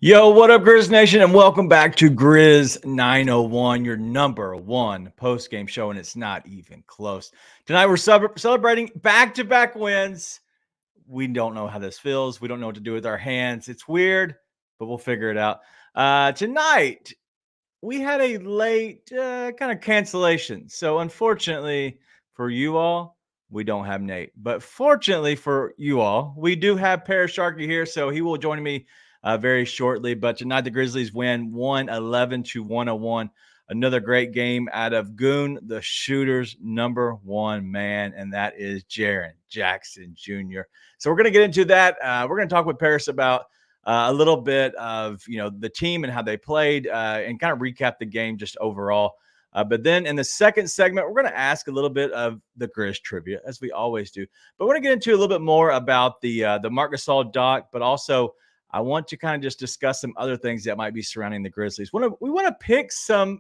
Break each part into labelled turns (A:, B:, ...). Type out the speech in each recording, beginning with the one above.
A: Yo, what up, Grizz Nation, and welcome back to Grizz 901, your number one post-game show, and it's not even close. Tonight, we're celebrating back-to-back wins. We don't know how this feels. We don't know what to do with our hands. It's weird, but we'll figure it out. Tonight, we had a late kind of cancellation. So, unfortunately for you all, we don't have Nate. But fortunately for you all, we do have Paris Sharkey here, so he will join me very shortly. But tonight, the Grizzlies win 111-101. Another great game out of Goon, the shooter's number one man, and that is Jaren Jackson Jr. So we're going to get into that. We're going to talk with Paris about a little bit of the team and how they played, and kind of recap the game just overall. But then in the second segment, we're going to ask a little bit of the Grizz trivia, as we always do. But we're going to get into a little bit more about the Marc Gasol doc, but also I want to kind of just discuss some other things that might be surrounding the Grizzlies. We want to pick some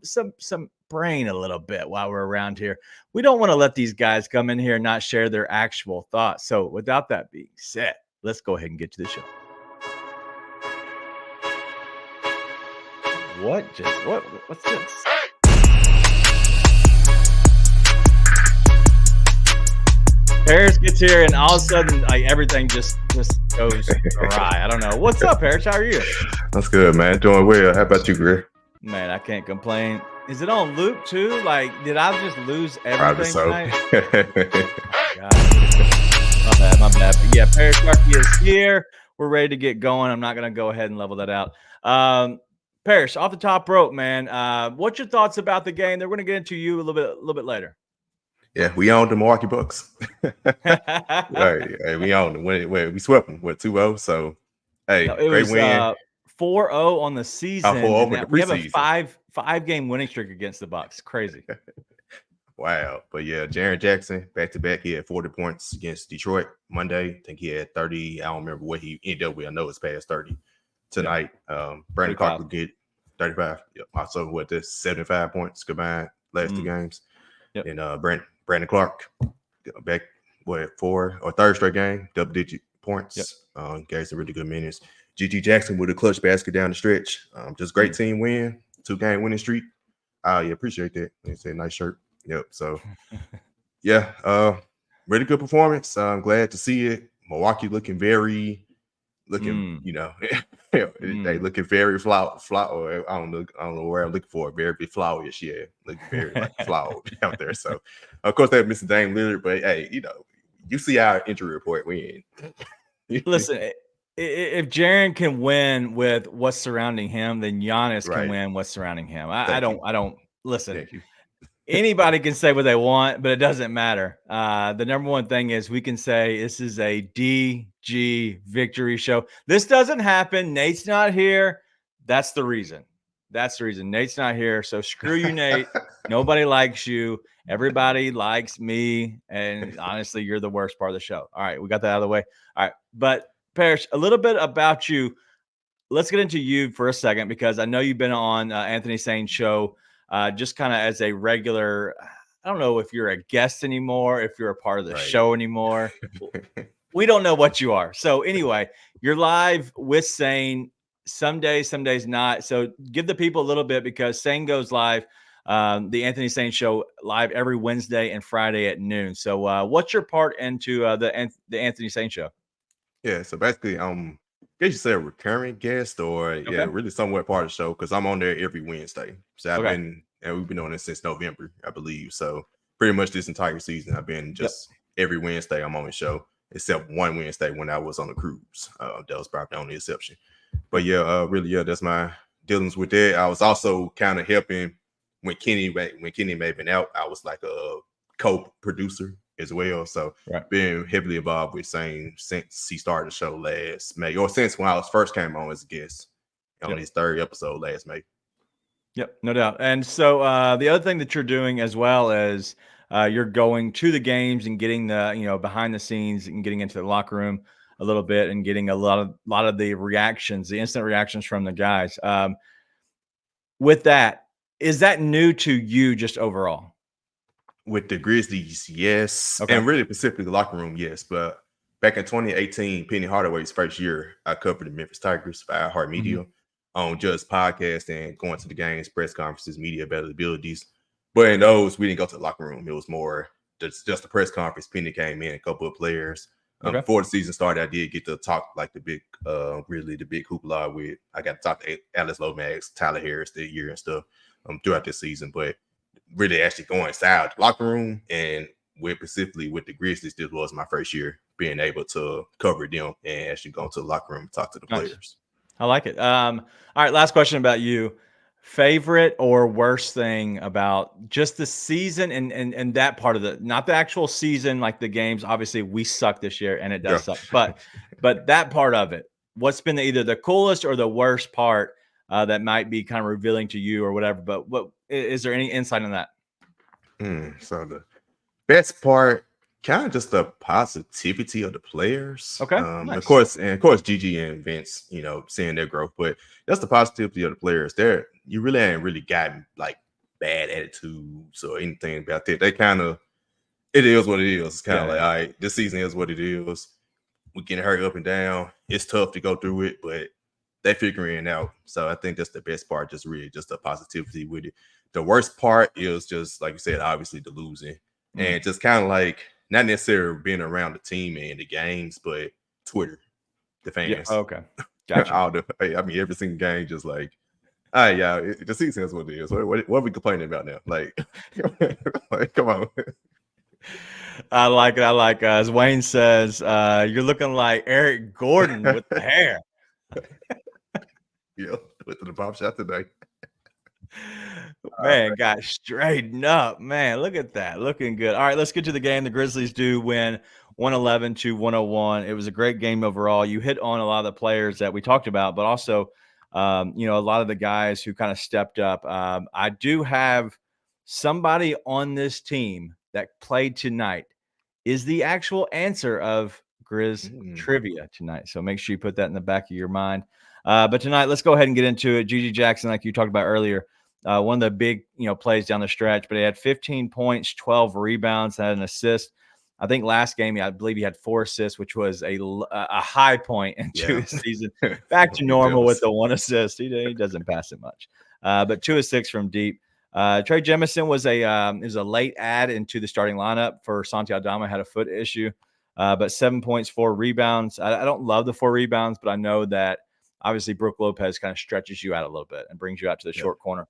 A: brain a little bit while we're around here. We don't want to let these guys come in here and not share their actual thoughts. So without that being said, let's go ahead and get to the show. What's this? Paris gets here, and all of a sudden, like everything just goes awry. I don't know. What's up, Paris? How are you?
B: That's good, man. Doing well. How about you, Grizz?
A: Man, I can't complain. Is it on loop too? Like, did I just lose everything tonight? God. My bad. But yeah, Paris Sharkey is here. We're ready to get going. I'm not gonna go ahead and level that out. Paris, off the top rope, man. What's your thoughts about the game? They're gonna get into you a little bit later.
B: Yeah, we owned the Milwaukee Bucks. Hey, we owned them. We swept them with 2-0. So, hey,
A: no, great win. 4-0 on the season.
B: 4-0
A: we have a five game winning streak against the Bucks. Crazy.
B: Wow. But yeah, Jaren Jackson back-to-back. He had 40 points against Detroit Monday. I think he had 30. I don't remember what he ended up with. I know it's past 30 tonight. Brandon Clark will get 35. Yep. Also with this 75 points combined last two games. Yep. And Brandon Clark back third straight game, double-digit points. Yep. Gave some really good minutes. G.G. Jackson with a clutch basket down the stretch. Just great team win, 2-game winning streak. Yeah, appreciate that. It's a nice shirt. Yep. So, yeah, really good performance. I'm glad to see it. Milwaukee looking, they looking very flawed. I don't know where I'm looking for. Very flowish, yeah. Looking very flawed out there. So, of course, they're missing Dame Lillard, but hey, you see our injury report. We in.
A: Listen, if Jaren can win with what's surrounding him, then Giannis can win what's surrounding him. I don't listen. Anybody can say what they want, but it doesn't matter. The number one thing is we can say this is a DG victory show. This doesn't happen. Nate's not here. That's the reason. Nate's not here. So screw you, Nate. Nobody likes you. Everybody likes me. And honestly, you're the worst part of the show. All right, we got that out of the way. All right. But Parrish, a little bit about you. Let's get into you for a second, because I know you've been on Anthony Sain's show just kind of as a regular. I don't know if you're a guest anymore, if you're a part of the show anymore. We don't know what you are. So anyway, you're live with Sain some days not. So give the people a little bit, because Sain goes live, the Anthony Sain show live every Wednesday and Friday at noon. So what's your part into the Anthony Sain show?
B: Yeah, so basically, I guess you say a recurring guest, or really somewhat part of the show, because I'm on there every Wednesday. So we've been on it since November, I believe. So pretty much this entire season, I've been just every Wednesday I'm on the show, except one Wednesday when I was on a cruise. That was probably the only exception. But that's my dealings with that. I was also kind of helping when Kenny may have been out. I was like a co-producer as well. So been heavily involved with Sain since he started the show last May, or since when I was first came on as a guest on his third episode last May.
A: Yep, no doubt. And so the other thing that you're doing as well is you're going to the games and getting the behind the scenes and getting into the locker room a little bit and getting a lot of the reactions, the instant reactions from the guys. With that, is that new to you just overall?
B: With the Grizzlies, yes. Okay. And really specifically the locker room, yes. But back in 2018, Penny Hardaway's first year, I covered the Memphis Tigers for iHeartMedia. on just podcasting and going to the games, press conferences, media availabilities. But in those, we didn't go to the locker room. It was more just the press conference. Penny came in, a couple of players.
A: Okay.
B: Before the season started, I did get to talk like the big hoopla with. I got to talk to Alex Lomax, Tyler Harris that year and stuff throughout this season. But really actually going inside the locker room and specifically with the Grizzlies, this was my first year being able to cover them and actually go into the locker room and talk to the players.
A: I like it. All right, last question about you. Favorite or worst thing about just the season and that part of not the actual season, like the games. Obviously, we suck this year and it does suck. But that part of it, what's been either the coolest or the worst part that might be kind of revealing to you or whatever? But what is there any insight on that?
B: So the best part, kind of just the positivity of the players.
A: Okay.
B: Nice. Of course, Gigi and Vince, seeing their growth, but that's the positivity of the players. You really ain't really gotten like bad attitudes or anything about that. They kind of, it is what it is. It's kind of like, all right, this season is what it is. We getting hurt up and down. It's tough to go through it, but they figuring it out. So I think that's the best part, just really just the positivity with it. The worst part is just, like you said, obviously the losing. And just kind of like, not necessarily being around the team and the games, but Twitter, the fans.
A: Yeah. Okay. Gotcha.
B: Every single game, just like, all right, yeah, the season is what it is. What are we complaining about now? Like, come on.
A: I like it. As Wayne says, you're looking like Eric Gordon with the hair.
B: Yeah, went to the barber shop today.
A: Man, got straightened up. Man, look at that. Looking good. All right, let's get to the game. The Grizzlies do win 111-101. It was a great game overall. You hit on a lot of the players that we talked about, but also, a lot of the guys who kind of stepped up. I do have somebody on this team that played tonight is the actual answer of Grizz trivia tonight. So make sure you put that in the back of your mind. But tonight, let's go ahead and get into it. Gigi Jackson, like you talked about earlier, one of the big, plays down the stretch, but he had 15 points, 12 rebounds, had an assist. I think last game, I believe he had 4 assists, which was a high point into his season. Back to normal with the 1 assist. He doesn't pass it much. But 2 of 6 from deep. Trey Jemison was a late add into the starting lineup for Santi Aldama, had a foot issue. But 7 points, 4 rebounds. I don't love the 4 rebounds, but I know that obviously Brook Lopez kind of stretches you out a little bit and brings you out to the short corner.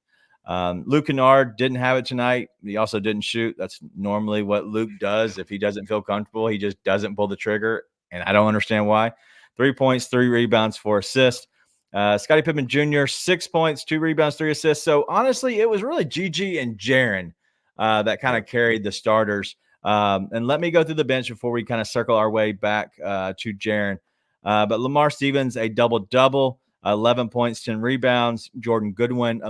A: Luke Kennard didn't have it tonight. He also didn't shoot. That's normally what Luke does. If he doesn't feel comfortable, he just doesn't pull the trigger. And I don't understand why. 3 points, 3 rebounds, 4 assists. Scottie Pippen Jr., 6 points, 2 rebounds, 3 assists. So honestly, it was really Gigi and Jaren that kind of carried the starters. And let me go through the bench before we kind of circle our way back to Jaren. But Lamar Stevens, a double-double, 11 points, 10 rebounds. Jordan Goodwin,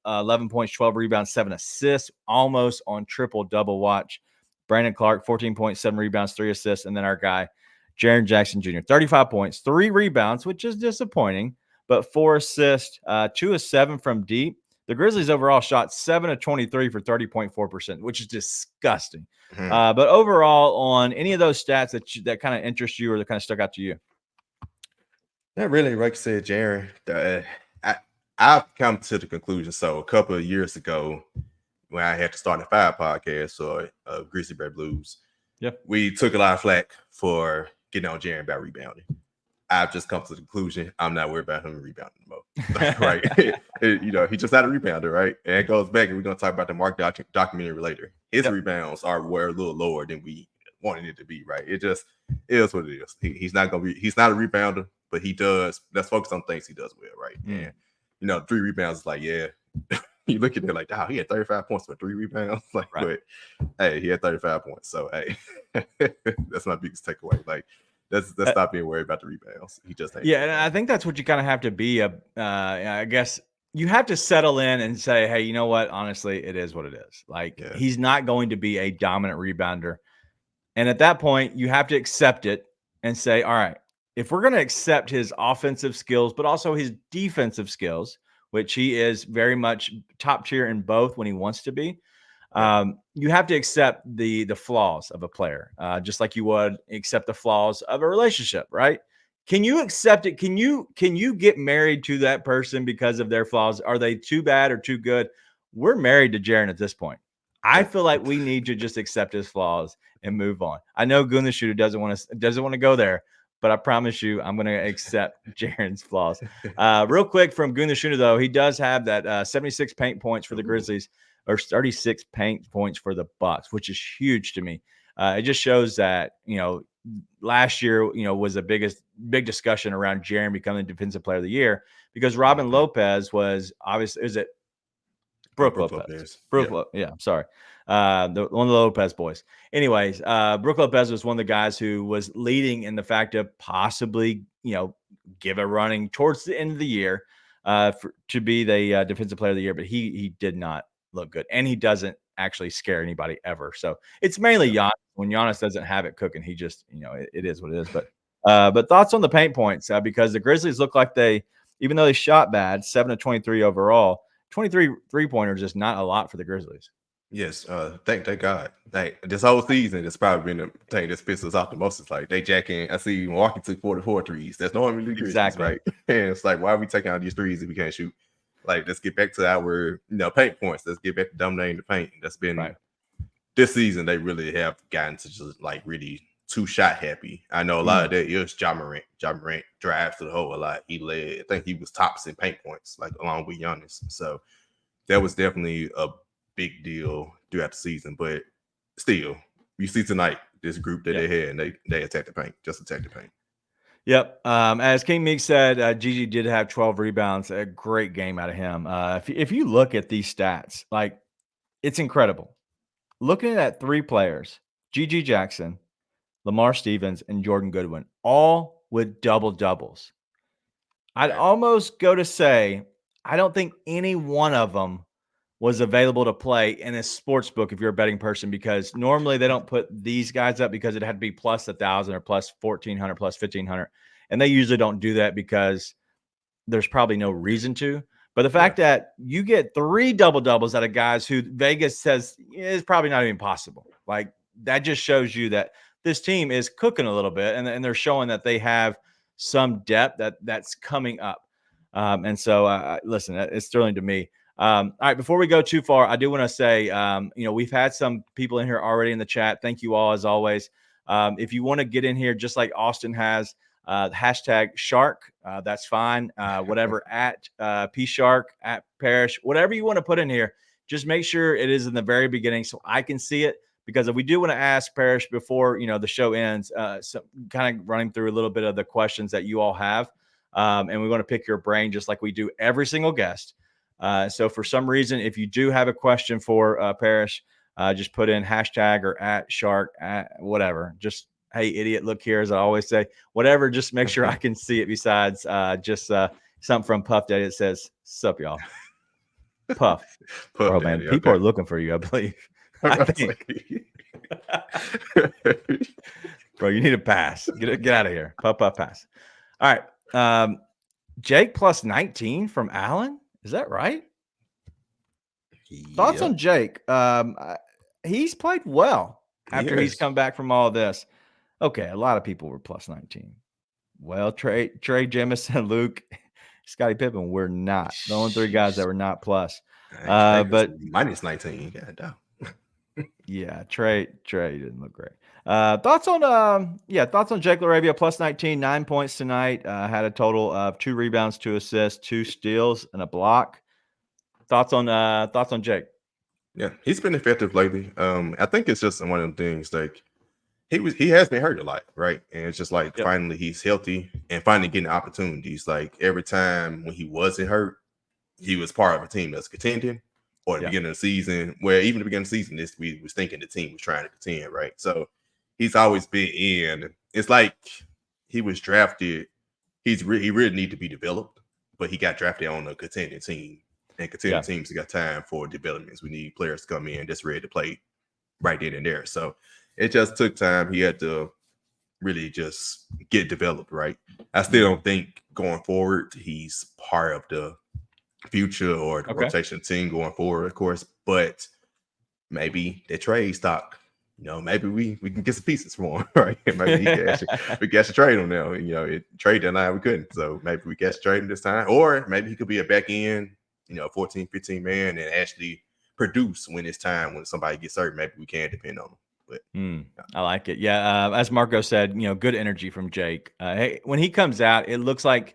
A: 11 points, 12 rebounds, 7 assists, almost on triple-double watch. Brandon Clark, 14 points, 7 rebounds, 3 assists. And then our guy, Jaren Jackson Jr., 35 points, 3 rebounds, which is disappointing, but 4 assists, 2 of 7 from deep. The Grizzlies overall shot 7 of 23 for 30.4%, which is disgusting. But overall, on any of those stats that kind of interest you or that kind of stuck out to you?
B: Not really, like I said, Jaren. I've come to the conclusion. So a couple of years ago, when I had to start a 5 podcast or Grizzly Bear Blues, we took a lot of flack for getting on Jaren about rebounding. I've just come to the conclusion I'm not worried about him rebounding anymore. Right? He's just not a rebounder, right? And it goes back, and we're gonna talk about the Mark documentary later. His rebounds were a little lower than we wanted it to be, right? It just is what it is. He's not a rebounder, but he does. Let's focus on things he does well, right? And 3 rebounds is like, you look at it like, he had 35 points for 3 rebounds. Like, but hey, he had 35 points. So hey, that's my biggest takeaway. Like, let's stop being worried about the rebounds. He just ain't.
A: Yeah, and I think that's what you kind of have to be. I guess you have to settle in and say, hey, you know what? Honestly, it is what it is. Like, he's not going to be a dominant rebounder. And at that point, you have to accept it and say, all right, if we're going to accept his offensive skills, but also his defensive skills, which he is very much top tier in both when he wants to be, you have to accept the flaws of a player, just like you would accept the flaws of a relationship, right? Can you accept it? Can you get married to that person because of their flaws? Are they too bad or too good? We're married to Jaren at this point. I feel like we need to just accept his flaws and move on. I know Gunnar Shooter doesn't want to go there, but I promise you, I'm going to accept Jaren's flaws. Real quick from Gunnar Shooter, though, he does have that 76 paint points for the Grizzlies, or 36 paint points for the Bucks, which is huge to me. It just shows that, last year, was a big discussion around Jaren becoming Defensive Player of the Year because Robin Lopez was obviously, is it Brooke Lopez? I'm sorry. One of the Lopez boys. Anyways, Brooke Lopez was one of the guys who was leading in the fact of possibly, give a running towards the end of the year to be the Defensive Player of the Year, but he did not look good, and he doesn't actually scare anybody ever. So it's mainly Giannis. When Giannis doesn't have it cooking, he just, it is what it is. But thoughts on the paint points, because the Grizzlies look like even though they shot bad, 7 of 23 overall, 23 3-pointers is not a lot for the Grizzlies.
B: Yes, thank God. Like this whole season, it's probably been the thing that's pissed us off the most. It's like they jacking. I see Milwaukee took 44 threes. That's normally the Grizzlies,
A: Exactly.
B: right? And it's like, why are we taking out these threes if we can't shoot? Like, let's get back to our paint points. Let's get back to dominating the paint. That's been this season. They really have gotten to just like really too shot happy. I know a lot of that is Ja Morant. Ja Morant drives to the hole a lot. He led. I think he was tops in paint points, like along with Giannis. So that was definitely a big deal throughout the season. But still, you see tonight this group that they had, and they attacked the paint, just attacked the paint.
A: Yep. As King Meek said, Gigi did have 12 rebounds. A great game out of him. If you look at these stats, like, it's incredible. Looking at 3 players, Gigi Jackson, Lamar Stevens, and Jordan Goodwin, all with double-doubles. I'd almost go to say I don't think any one of them was available to play in a sports book if you're a betting person, because normally they don't put these guys up because it had to be plus 1,000 or plus 1,400 plus 1,500. And they usually don't do that because there's probably no reason to. But the fact that you get 3 double-doubles out of guys who Vegas says is probably not even possible, like, that just shows you that this team is cooking a little bit, and they're showing that they have some depth that's coming up. And so, listen, it's thrilling to me. All right, before we go too far, I do want to say, we've had some people in here already in the chat. Thank you all, as always. If you want to get in here, just like Austin has, hashtag shark, that's fine. Whatever, at PShark, at Parrish, whatever you want to put in here, just make sure it is in the very beginning so I can see it. Because we do want to ask Parrish before, the show ends, so kind of running through a little bit of the questions that you all have. And we want to pick your brain just like we do every single guest. So for some reason, if you do have a question for Parrish, just put in hashtag or at shark, at whatever. Just, hey, idiot, look here, as I always say. Whatever, just make sure I can see it, besides just something from Puff Daddy that says, sup, y'all. Puff. Bro, man,
B: Daddy,
A: people are looking for you, I believe. I think. Bro, you need a pass. Get out of here. Puff pass. All right. Jake plus 19 from Allen. Is that right? Thoughts on Jake? He's played well after he's come back from all this. Okay, a lot of people were plus 19. Well, Trey Jemison, Luke, Scottie Pippen were not. The only 3 guys that were not plus. But
B: minus 19.
A: Yeah, Trey didn't look great. Thoughts on Jake LaRavia plus 19, 9 points tonight. Had a total of 2 rebounds, 2 assists, 2 steals, and a block. Thoughts on Jake?
B: Yeah, he's been effective lately. I think it's just one of them things, like he has been hurt a lot, right? And it's just like finally he's healthy and finally getting opportunities. Like every time when he wasn't hurt, he was part of a team that's contending. Or the beginning of the season, where even the beginning of the season, we was thinking the team was trying to contend, right? So he's always been in. It's like he was drafted. He really need to be developed, but he got drafted on a contending team, and contending teams got time for developments. We need players to come in that's ready to play right then and there. So it just took time. He had to really just get developed, right? I still don't think going forward he's part of the future or the rotation team going forward, of course, but maybe the trade stock maybe we can get some pieces for him, right? Maybe we can actually trade him now. Trade deadline we couldn't, so maybe we can trade him this time, or maybe he could be a back end, 14, 15 man and actually produce when it's time when somebody gets hurt. Maybe we can depend on him. But
A: I like it. Yeah, as Marco said, good energy from Jake. Hey, when he comes out, it looks like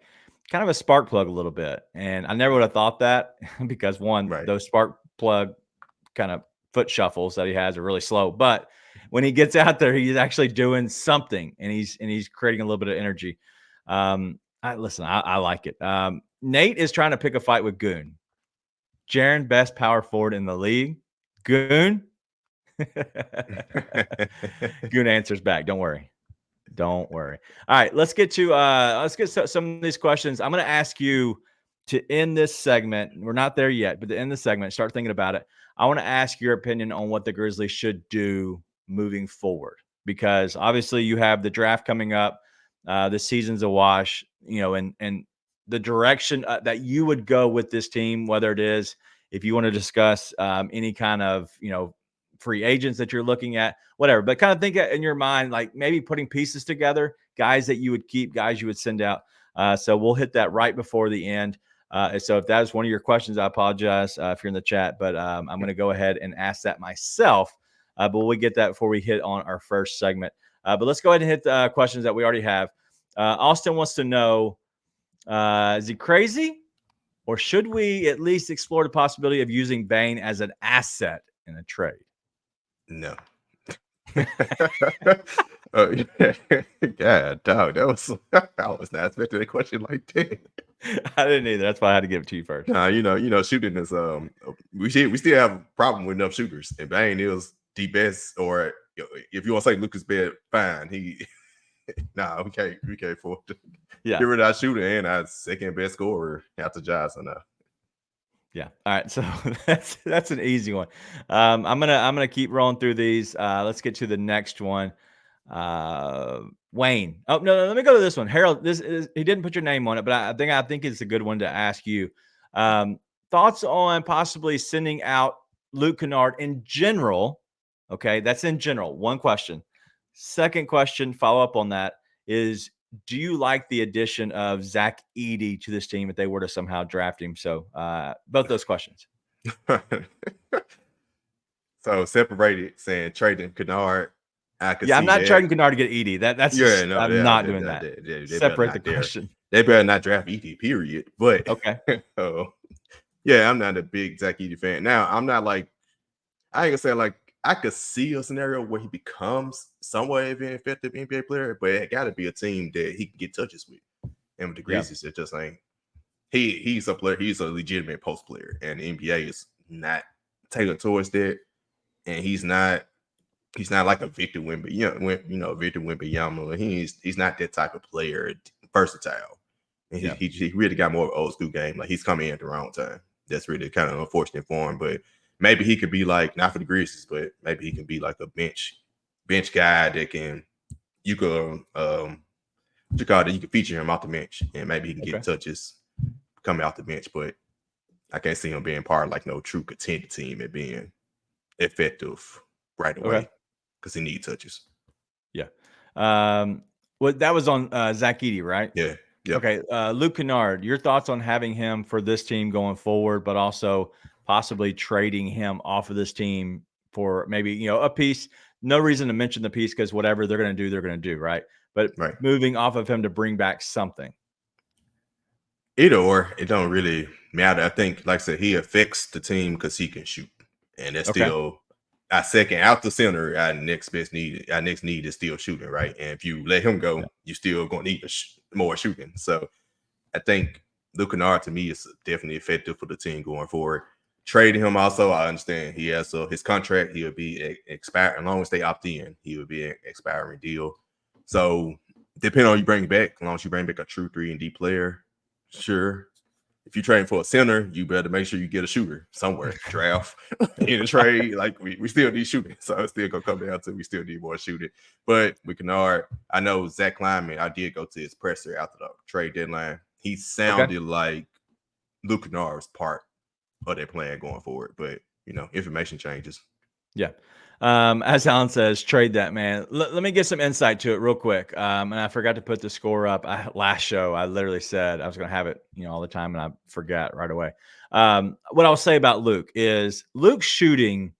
A: kind of a spark plug a little bit, and I never would have thought that because one,
B: right,
A: those spark plug kind of foot shuffles that he has are really slow. But when he gets out there, he's actually doing something, and he's creating a little bit of energy. I like it. Nate is trying to pick a fight with Goon. Jaren, best power forward in the league. Goon. Goon answers back. Don't worry. All right, let's get to some of these questions. I'm going to ask you to end this segment. We're not there yet, but to end the segment, start thinking about it. I want to ask your opinion on what the Grizzlies should do moving forward, because obviously you have the draft coming up. The season's a wash, and the direction that you would go with this team, whether it is if you want to discuss any kind of free agents that you're looking at, whatever, but kind of think in your mind, like maybe putting pieces together, guys that you would keep, guys you would send out. So we'll hit that right before the end. So if that is one of your questions, I apologize if you're in the chat, but I'm going to go ahead and ask that myself. But we'll get that before we hit on our first segment. But let's go ahead and hit the questions that we already have. Austin wants to know, is he crazy, or should we at least explore the possibility of using Bane as an asset in a trade?
B: No. God, dog, I was not expecting a question like that.
A: I didn't either. That's why I had to give it to you first.
B: Nah, shooting is we still have a problem with enough shooters, and Bane is the best. Or if you want to say Lucas Bed, fine. We can't afford to get rid of our shooter and our second best scorer after Johnson.
A: Yeah. All right. So that's an easy one. I'm gonna keep rolling through these. Let's get to the next one. Wayne. Oh no, let me go to this one. Harold. He didn't put your name on it, but I think it's a good one to ask you. Thoughts on possibly sending out Luke Kennard in general? Okay, that's in general. One question. Second question, follow up on that is, do you like the addition of Zach Edey to this team if they were to somehow draft him? So both those questions.
B: So separated, saying trading Kennard.
A: I'm not trading Kennard to get Edey. I'm not doing that.
B: They
A: Separate the question.
B: They better not draft Edey, period. But
A: okay.
B: I'm not a big Zach Edey fan. Now, I'm not like, I ain't gonna say like, I could see a scenario where he becomes somewhat of an effective NBA player, but it got to be a team that he can get touches with. And with the Grizzlies, it just ain't. He's a player. He's a legitimate post player, and the NBA is not tailored towards that. And he's not like a Victor Wembanyama. Victor Wembanyama. He's not that type of player. Versatile. And he really got more of an old school game. Like he's coming in at the wrong time. That's really kind of unfortunate for him, but. Maybe he could be like, not for the Grizzlies, but maybe he can be like a bench guy that you can feature him off the bench, and maybe he can get touches coming off the bench. But I can't see him being part of like no true contender team and being effective right away because he needs touches.
A: Yeah. Well, that was on Zach Edey, right?
B: Yeah. Yep.
A: Okay. Luke Kennard, your thoughts on having him for this team going forward, but also possibly trading him off of this team for maybe, a piece. No reason to mention the piece because whatever they're going to do, right? But moving off of him to bring back something.
B: Either or, it don't really matter. I think, like I said, he affects the team because he can shoot. And that's still our second out the center. Our next need is still shooting, right? And if you let him go, you still going to need more shooting. So I think Luke Kennard to me is definitely effective for the team going forward. Trading him also, I understand he has his contract. He would be expired as long as they opt in. He would be an expiring deal. So depending on you bring back, as long as you bring back a true 3-and-D player, sure. If you're trading for a center, you better make sure you get a shooter somewhere. Draft in a trade, like we still need shooting, so it's still gonna come down to we still need more shooting. But with Kennard, I know Zach Kleiman. I did go to his presser after the trade deadline. He sounded like Luke Kennard was part of their plan going forward, but information changes.
A: Yeah. As Alan says, trade that, man. Let me get some insight to it real quick. And I forgot to put the score up. Last show, I literally said I was going to have it, all the time, and I forgot right away. What I'll say about Luke is Luke's shooting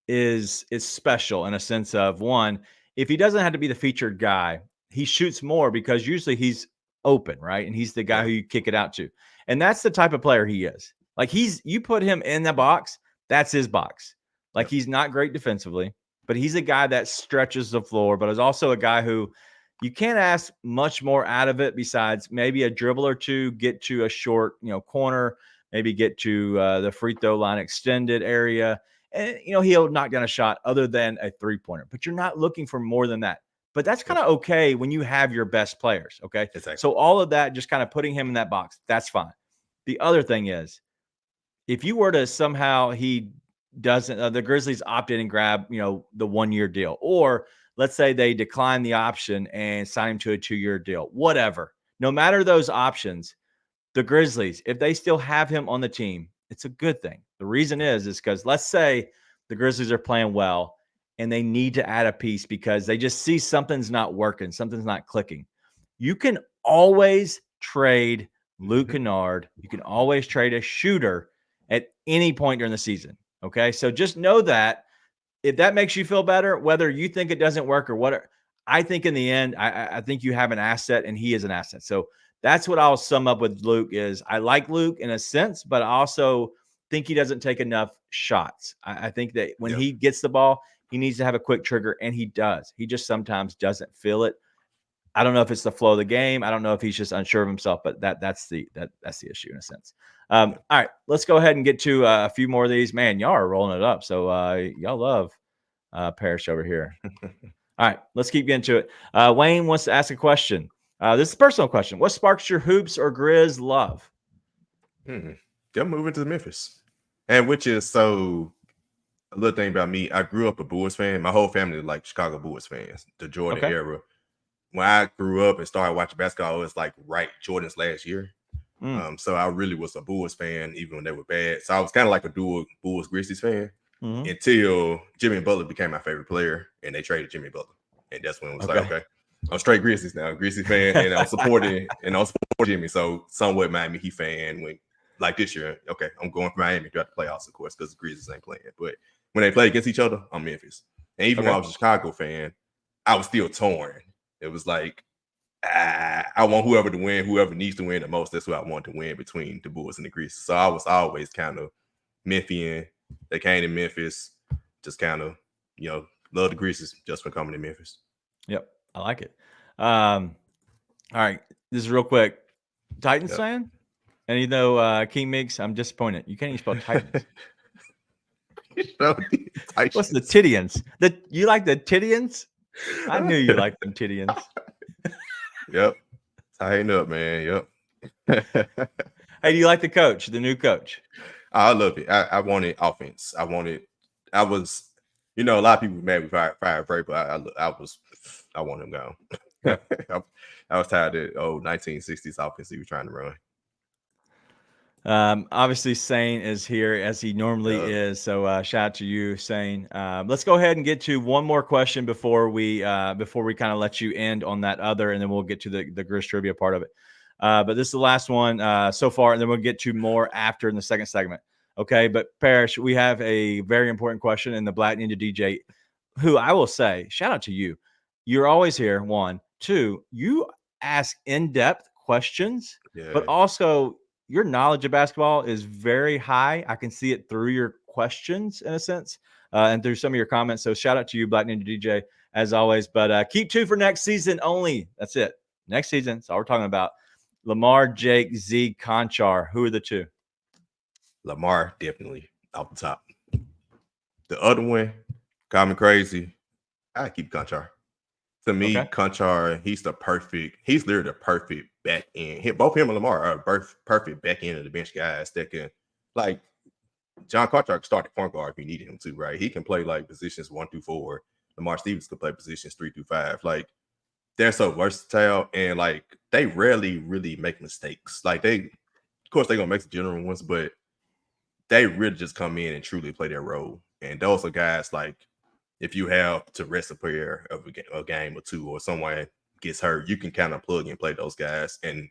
A: is special in a sense of, one, if he doesn't have to be the featured guy, he shoots more because usually he's open, right? And he's the guy who you kick it out to. And that's the type of player he is. Like you put him in the box, that's his box. Like he's not great defensively, but he's a guy that stretches the floor, but is also a guy who you can't ask much more out of it besides maybe a dribble or two, get to a short, corner, maybe get to the free throw line extended area. And, he'll knock down a shot other than a three-pointer, but you're not looking for more than that. But that's kind of okay when you have your best players, okay?
B: Exactly.
A: So all of that, just kind of putting him in that box, that's fine. The other thing is, if you were to somehow he doesn't, the Grizzlies opt in and grab, the 1-year deal, or let's say they decline the option and sign him to a 2-year deal, whatever. No matter those options, the Grizzlies, if they still have him on the team, it's a good thing. The reason is because let's say the Grizzlies are playing well and they need to add a piece because they just see something's not working, something's not clicking. You can always trade Luke Kennard. You can always trade a shooter at any point during the season. Okay. So just know that if that makes you feel better, whether you think it doesn't work or what, I think in the end, I think you have an asset and he is an asset. So that's what I'll sum up with Luke is I like Luke in a sense, but I also think he doesn't take enough shots. I think that when he gets the ball, he needs to have a quick trigger, and he does. He just sometimes doesn't feel it. I don't know if it's the flow of the game. I don't know if he's just unsure of himself, but that's the issue in a sense. All right, let's go ahead and get to a few more of these. Man, y'all are rolling it up. So y'all love Parrish over here. All right, let's keep getting to it. Wayne wants to ask a question. This is a personal question. What sparks your hoops or Grizz love?
B: They're moving to Memphis. And which is so a little thing about me. I grew up a Bulls fan. My whole family is like Chicago Bulls fans, the Jordan era. When I grew up and started watching basketball, it was like Jordan's last year. So I really was a Bulls fan, even when they were bad. So I was kind of like a dual Bulls Grizzlies fan until Jimmy Butler became my favorite player, and they traded Jimmy Butler. And that's when it was like, okay, I'm straight Grizzlies now, Grizzlies fan, and I'm supporting Jimmy. So somewhat Miami Heat fan when like this year, okay, I'm going for Miami throughout the playoffs, of course, because the Grizzlies ain't playing. But when they play against each other, I'm Memphis. And even when I was a Chicago fan, I was still torn. It was like, I want whoever to win, whoever needs to win the most. That's who I want to win between the Bulls and the Grizzlies. So I was always kind of Memphian. They came to Memphis, just kind of, love the Grizzlies just for coming to Memphis.
A: Yep, I like it. All right, this is real quick. Titans fan? And King Meeks, I'm disappointed. You can't even spell Titans. What's the Tidians? You like the Tidians? I knew you liked them Tidians.
B: Yep. Tighten up, man. Yep.
A: Hey, do you like the coach, the new coach?
B: I love it. I wanted offense. I was, a lot of people were mad with fire break, but I want him gone. I was tired of the old 1960s offense he was trying to run.
A: Obviously Sane is here as he normally is. So shout out to you, Sane. Let's go ahead and get to one more question before we kind of let you end on that other, and then we'll get to the Grizz trivia part of it. But this is the last one so far, and then we'll get to more after in the second segment. Okay. But Parrish, we have a very important question in the Black Ninja DJ, who I will say, shout out to you. You're always here. 1, 2, you ask in-depth questions, but also your knowledge of basketball is very high. I can see it through your questions in a sense, and through some of your comments. So shout out to you, Black Ninja DJ, as always. But keep 2 for next season only. That's it. Next season. That's all we're talking about. Lamar, Jake, Z, Conchar. Who are the 2?
B: Lamar, definitely off the top. The other one, Common Crazy, I keep Conchar. To me, Conchar, he's literally the perfect back end. Both him and Lamar are perfect back end of the bench guys that can, like, John Conchar can start at point guard if you needed him to, right? He can play like positions 1 through 4. Lamar Stevens could play positions 3 through 5. Like, they're so versatile, and like they rarely really make mistakes. Like of course, they're gonna make some general ones, but they really just come in and truly play their role. And those are guys like, if you have to rest a player of a game or two, or someone gets hurt, you can kind of plug and play those guys and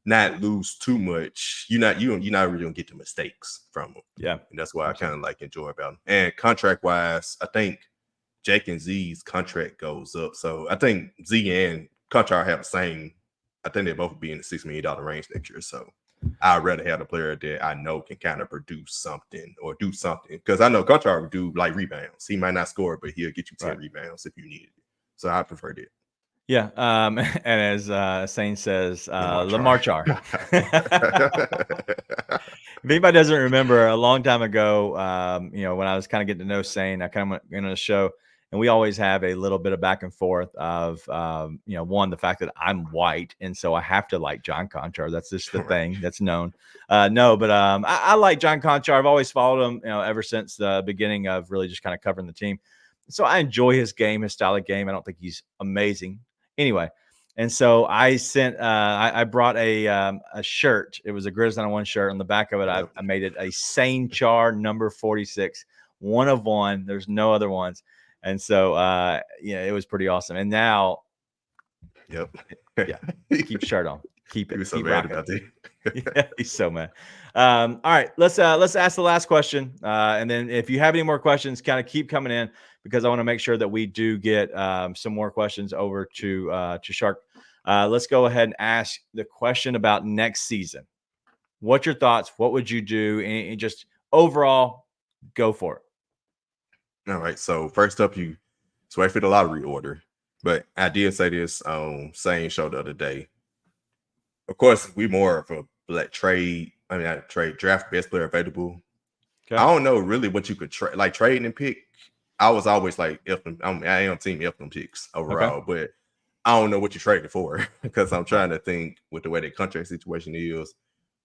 B: not lose too much. You're not really gonna get the mistakes from them.
A: Yeah,
B: and that's why I kind of like enjoy about them. And contract wise, I think Jake and Z's contract goes up, so I think Z and Contract have the same. I think they both be in the $6 million range next year. So I'd rather have a player that I know can kind of produce something or do something, because I know Contract would do like rebounds. He might not score, but he'll get you 10 rebounds if you need it. So I prefer that.
A: Yeah. And as Sane says, Lamar Char. If anybody doesn't remember, a long time ago, when I was kind of getting to know Sane, I kind of went into the show, and we always have a little bit of back and forth of, one, the fact that I'm white, and so I have to like John Conchar. That's just the thing that's known. But I like John Conchar. I've always followed him, ever since the beginning of really just kind of covering the team. So I enjoy his game, his style of game. I don't think he's amazing. Anyway, and so I sent, I brought a shirt. It was a Grizz 901 shirt. On the back of it, I made it a Sane Char number 46, one of one. There's no other ones. And so, it was pretty awesome. And now,
B: yeah,
A: keep the shirt on. Keep it.
B: He was so
A: keep
B: mad
A: rocking.
B: about it.
A: Yeah, he's so mad. All right, let's ask the last question, and then if you have any more questions, kind of keep coming in, because I want to make sure that we do get some more questions over to Shark. Let's go ahead and ask the question about next season. What's your thoughts? What would you do? And just overall, go for it.
B: All right. So first up, so I fit a lottery order, but I did say this on same show the other day. Of course, we more of a not trade, draft best player available. Okay. I don't know really what you could trade, like trading and pick. I was always like, I am team F picks overall, but I don't know what you traded for, because I'm trying to think with the way the contract situation is,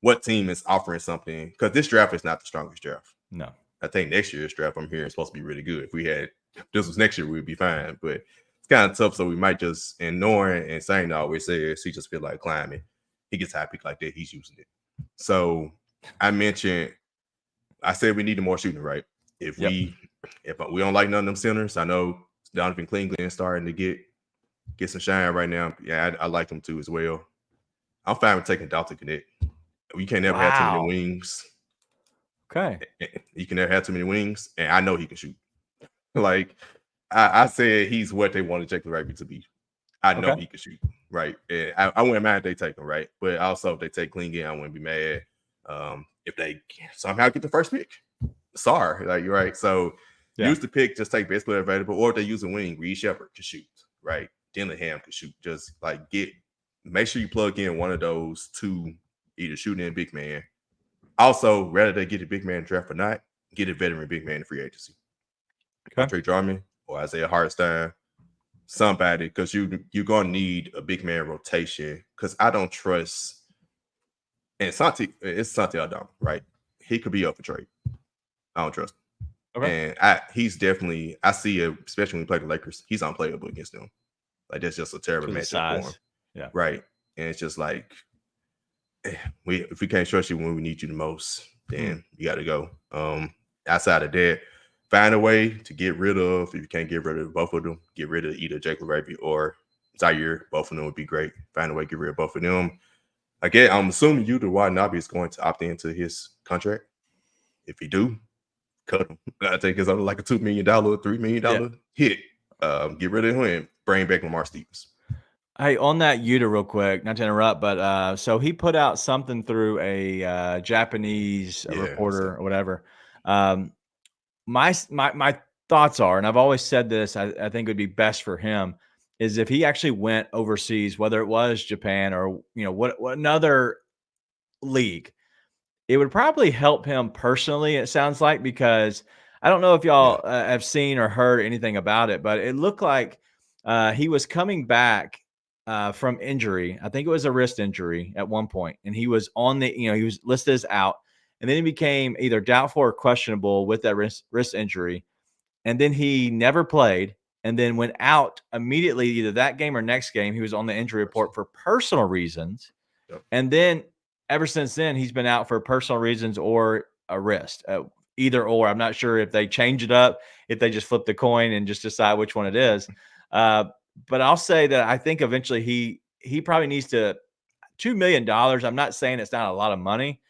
B: what team is offering something, because this draft is not the strongest draft.
A: No.
B: I think next year's draft, I'm hearing, is supposed to be really good. If this was next year, we'd be fine, but it's kind of tough. So we might just, and knowing and saying always says he just feel like climbing. He gets high pick like that, he's using it. So I said we needed more shooting, right? If we don't like none of them centers, I know Donovan Cleveland starting to get some shine right now. Yeah, I like them too as well. I'm fine with taking Dalton Connect. You can't never have too many wings.
A: Okay.
B: You can never have too many wings, and I know he can shoot. Like I said, he's what they wanted Jake LaRavia to be. I know he can shoot, right? And I wouldn't mind if they take him, right? But also, if they take Clingan, I wouldn't be mad. If they somehow get the first pick, sorry, like you're right. So use the pick, just take best player available, or if they use a wing, Reed Shepard can shoot, right? Dillingham can shoot. Just like make sure you plug in one of those two, either shooting and big man. Also, rather they get a big man draft or not, get a veteran big man in free agency. Andre Drummond or Isaiah Hartenstein, somebody, because you're going to need a big man rotation, because I don't trust, and it's Santi Aldama, right? He could be up for trade. I don't trust him. Okay. And he's definitely, I see it, especially when we play the Lakers, he's unplayable against them. Like, that's just a terrible matchup for him. Yeah. Right. And it's just like, if we can't trust you when we need you the most, then you got to go. Outside of that, find a way to get rid of, if you can't get rid of both of them, get rid of either Jake LaRavia or Zaire. Both of them would be great. Find a way to get rid of both of them. Again, I'm assuming Yuta Watanabe is going to opt into his contract. If he do, cut him. I think it's only like a $2 million, $3 million hit. Get rid of him and bring back Lamar Stevens.
A: Hey, on that Yuta real quick, not to interrupt, but so he put out something through a Japanese reporter or whatever. My thoughts are, and I've always said this, I think it would be best for him, is if he actually went overseas, whether it was Japan or what another league, it would probably help him personally, it sounds like, because I don't know if y'all have seen or heard anything about it, but it looked like he was coming back from injury. I think it was a wrist injury at one point, and he was on the, he was listed as out, and then he became either doubtful or questionable with that wrist injury, and then he never played, and then went out immediately, either that game or next game. He was on the injury report for personal reasons, and then ever since then he's been out for personal reasons or a wrist, either or. I'm not sure if they change it up, if they just flip the coin and just decide which one it is. But I'll say that I think eventually he probably needs to $2 million. I'm not saying it's not a lot of money,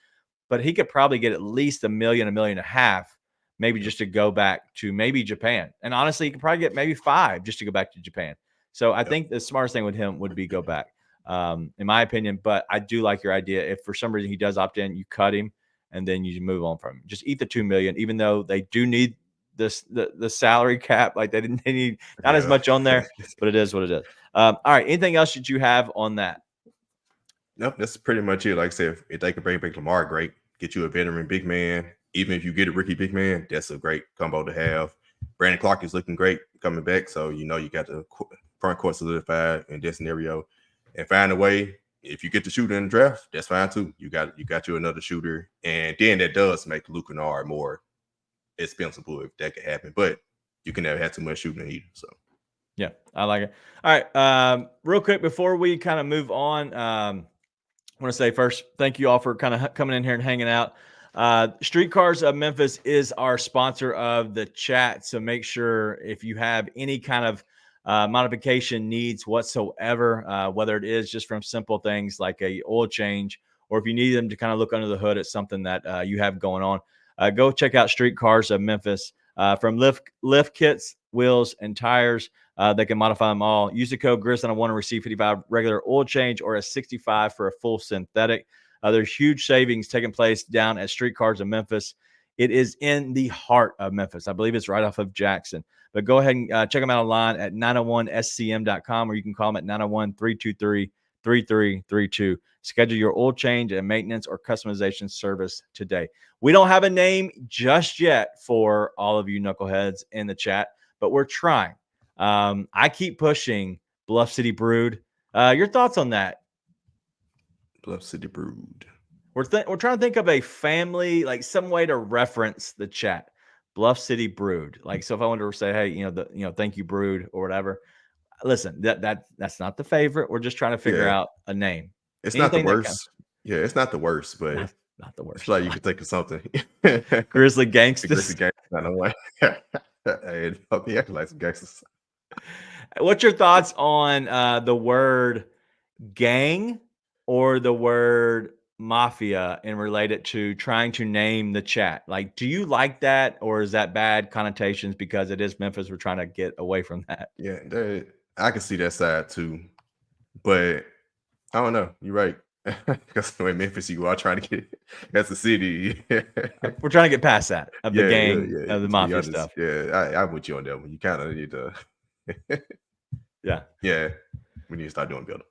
A: but he could probably get at least $1 million, $1.5 million, maybe just to go back to maybe Japan. And honestly, he could probably get maybe 5 just to go back to Japan. So I think the smartest thing with him would be go back, in my opinion. But I do like your idea. If for some reason he does opt in, you cut him and then you move on from him. Just eat the $2 million, even though they do need the salary cap. Like they need not as much on there, but it is what it is. All right. Anything else that you have on that?
B: Nope, that's pretty much it. Like I said, if they can bring back Lamar, great. Get you a veteran big man. Even if you get a rookie big man, that's a great combo to have. Brandon Clark is looking great coming back, so you got the front court solidified in this scenario. And find a way. If you get the shooter in the draft, that's fine too. You got you another shooter, and then that does make Luke Kennard more expensive if that could happen. But you can never have too much shooting either. So
A: yeah, I like it. All right, real quick before we kind of move on, I want to say first, thank you all for kind of coming in here and hanging out. Streetcars of Memphis is our sponsor of the chat. So make sure if you have any kind of modification needs whatsoever, whether it is just from simple things like a oil change, or if you need them to kind of look under the hood at something that you have going on, go check out Streetcars of Memphis. From lift kits, wheels, and tires, they can modify them all. Use the code Grizz101 to receive 55 regular oil change or a 65 for a full synthetic. There's huge savings taking place down at Streetcars of Memphis. It is in the heart of Memphis. I believe it's right off of Jackson. But go ahead and check them out online at 901scm.com, or you can call them at 901-323-3332. Schedule your oil change and maintenance or customization service today. We don't have a name just yet for all of you knuckleheads in the chat, but we're trying. I keep pushing Bluff City Brood. Your thoughts on that?
B: Bluff City Brood.
A: We're trying to think of a family, like some way to reference the chat. Bluff City Brood. Like, so if I wanted to say, hey, thank you, Brood, or whatever. Listen, that's not the favorite. We're just trying to figure out a name.
B: It's anything not the worst. Yeah, it's not the worst, but
A: not the worst.
B: It's like you could think of something.
A: Grizzly Gangsters.
B: Grizzly Gangsters. I know why. Hey, he acting like some gangsters.
A: What's your thoughts on the word gang or the word mafia and relate it to trying to name the chat? Like, do you like that, or is that bad connotations because it is Memphis? We're trying to get away from that.
B: Yeah, I can see that side too, but I don't know. You're right. Because the way Memphis you are trying to get that's the city.
A: We're trying to get past that of the gang of the mafia stuff.
B: Yeah, I'm with you on that one. You kind of need to. Yeah. We need to start doing better.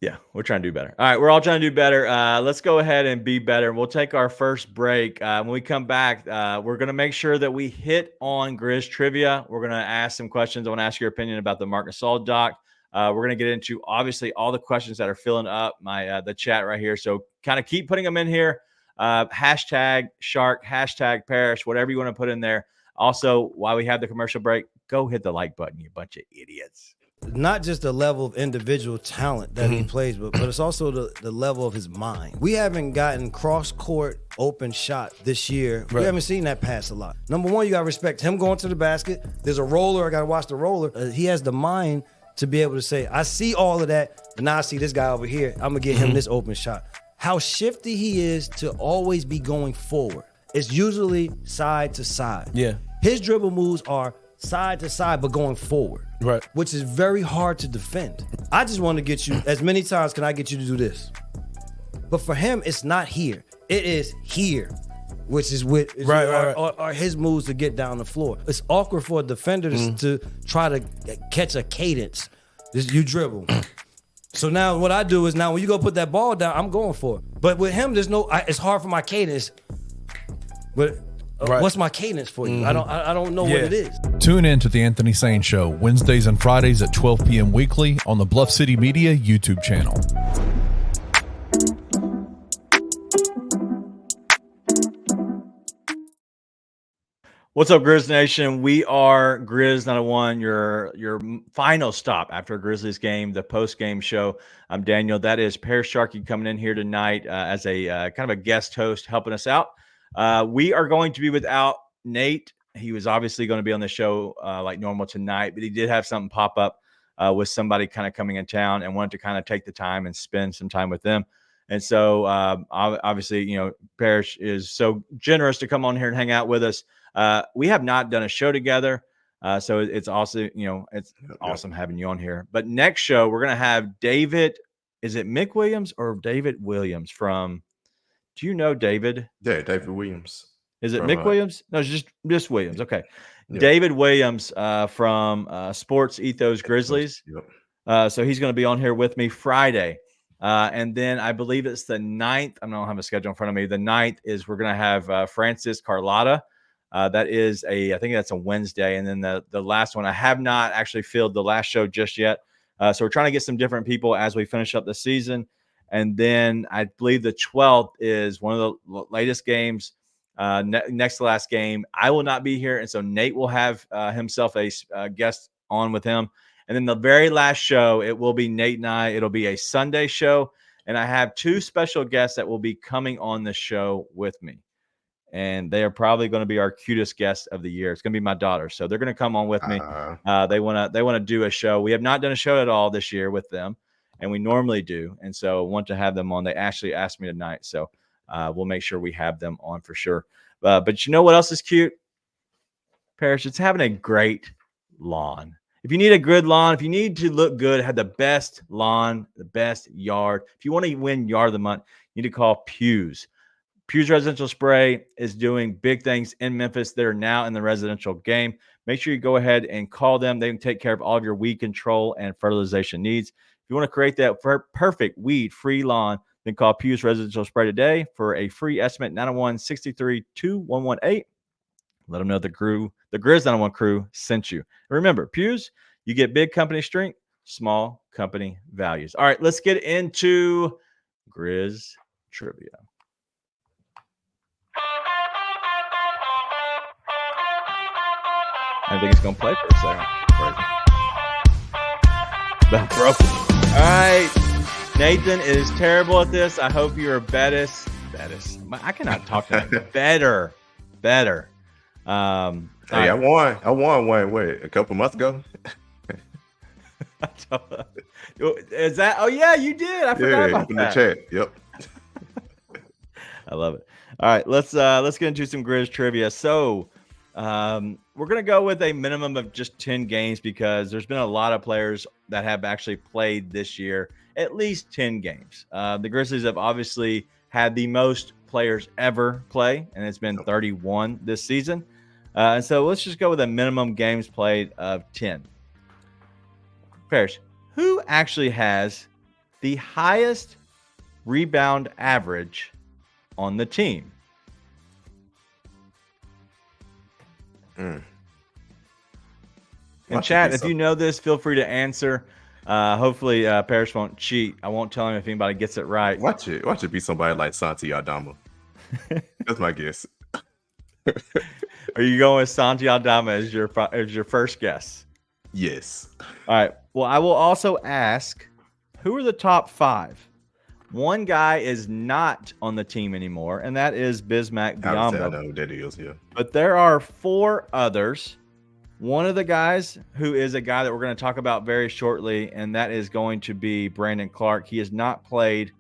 A: Yeah, we're trying to do better. All right, we're all trying to do better. Let's go ahead and be better. We'll take our first break. When we come back, we're going to make sure that we hit on Grizz trivia. We're going to ask some questions. I want to ask your opinion about the Marc Gasol doc. We're going to get into, obviously, all the questions that are filling up the chat right here. So kind of keep putting them in here. Hashtag Shark, hashtag Parrish, whatever you want to put in there. Also, while we have the commercial break, go hit the like button, you bunch of idiots.
C: Not just the level of individual talent that he plays with, but it's also the level of his mind. We haven't gotten cross-court open shot this year. Right. We haven't seen that pass a lot. Number one, you got to respect him going to the basket. There's a roller. I got to watch the roller. He has the mind to be able to say, I see all of that, and now I see this guy over here. I'm going to get him this open shot. How shifty he is to always be going forward. It's usually side to side.
D: Yeah.
C: His dribble moves are side to side, but going forward.
D: Right.
C: Which is very hard to defend. I just want to get you, as many times can I get you to do this? But for him, it's not here. It is here, which is with are his moves to get down the floor. It's awkward for a defender to try to catch a cadence. You dribble. So now what I do is now when you go put that ball down, I'm going for it. But with him, it's hard for my cadence. But what's my cadence for you? I don't know what it is.
D: Tune in to the Anthony Sane Show Wednesdays and Fridays at 12 p.m. weekly on the Bluff City Media YouTube channel.
A: What's up, Grizz Nation? We are Grizz 901, your final stop after a Grizzlies game, the post-game show. I'm Daniel. That is Parrish Sharkey coming in here tonight as a kind of a guest host helping us out. We are going to be without Nate. He was obviously going to be on the show like normal tonight, but he did have something pop up with somebody kind of coming in town and wanted to kind of take the time and spend some time with them. And so obviously, Parrish is so generous to come on here and hang out with us. We have not done a show together. So it's also, it's awesome having you on here. But next show, we're going to have David. Is it Mick Williams or David Williams from, do you know David?
B: Yeah, David Williams.
A: Is it Mick Williams? No, it's just Williams. Okay.
B: Yeah.
A: David Williams from Sports Ethos Grizzlies.
B: Yep.
A: So he's going to be on here with me Friday. And then I believe it's the 9th. I don't have a schedule in front of me. The 9th is we're going to have Francis Carlotta. That is I think that's a Wednesday. And then the last one, I have not actually filled the last show just yet. So we're trying to get some different people as we finish up the season. And then I believe the 12th is one of the latest games, next to last game. I will not be here. And so Nate will have himself a guest on with him. And then the very last show, it will be Nate and I. It'll be a Sunday show. And I have 2 special guests that will be coming on the show with me. And they are probably going to be our cutest guests of the year. It's going to be my daughter. So they're going to come on with me. They want to do a show. We have not done a show at all this year with them, and we normally do. And so want to have them on. They actually asked me tonight. So we'll make sure we have them on for sure. But you know what else is cute? Parrish, it's having a great lawn. If you need a good lawn, if you need to look good, have the best lawn, the best yard. If you want to win Yard of the Month, you need to call Pews. Pews Residential Spray is doing big things in Memphis. They're now in the residential game. Make sure you go ahead and call them. They can take care of all of your weed control and fertilization needs. If you want to create that perfect weed-free lawn, then call Pews Residential Spray today for a free estimate, 901-632-2118. Let them know the Grizz 901 crew sent you. And remember, Pews, you get big company strength, small company values. All right, let's get into Grizz trivia. I think it's going to play for a second. That's broken. All right. Nathan is terrible at this. I hope you're Bettis. I cannot talk to him. Better.
B: Hey, I won a couple months ago.
A: Is that? Oh yeah, you did. I forgot about that.
B: In the chat. Yep.
A: I love it. All right, let's get into some Grizz trivia. So, we're gonna go with a minimum of just 10 games because there's been a lot of players that have actually played this year, at least 10 games. The Grizzlies have obviously had the most players ever play, and it's been 31 this season. And so let's just go with a minimum games played of 10. Parrish, who actually has the highest rebound average on the team? And chat, if you know this, feel free to answer. Hopefully, Parrish won't cheat. I won't tell him if anybody gets it right.
B: Watch it be somebody like Santi Aldama. That's my guess.
A: Are you going with Santi Aldama as your first guess?
B: Yes.
A: All right. Well, I will also ask, who are the top 5? One guy is not on the team anymore, and that is Bismack Biyombo.
B: I know who that is, yeah.
A: But there are 4 others. One of the guys who is a guy that we're going to talk about very shortly, and that is going to be Brandon Clark. He has not played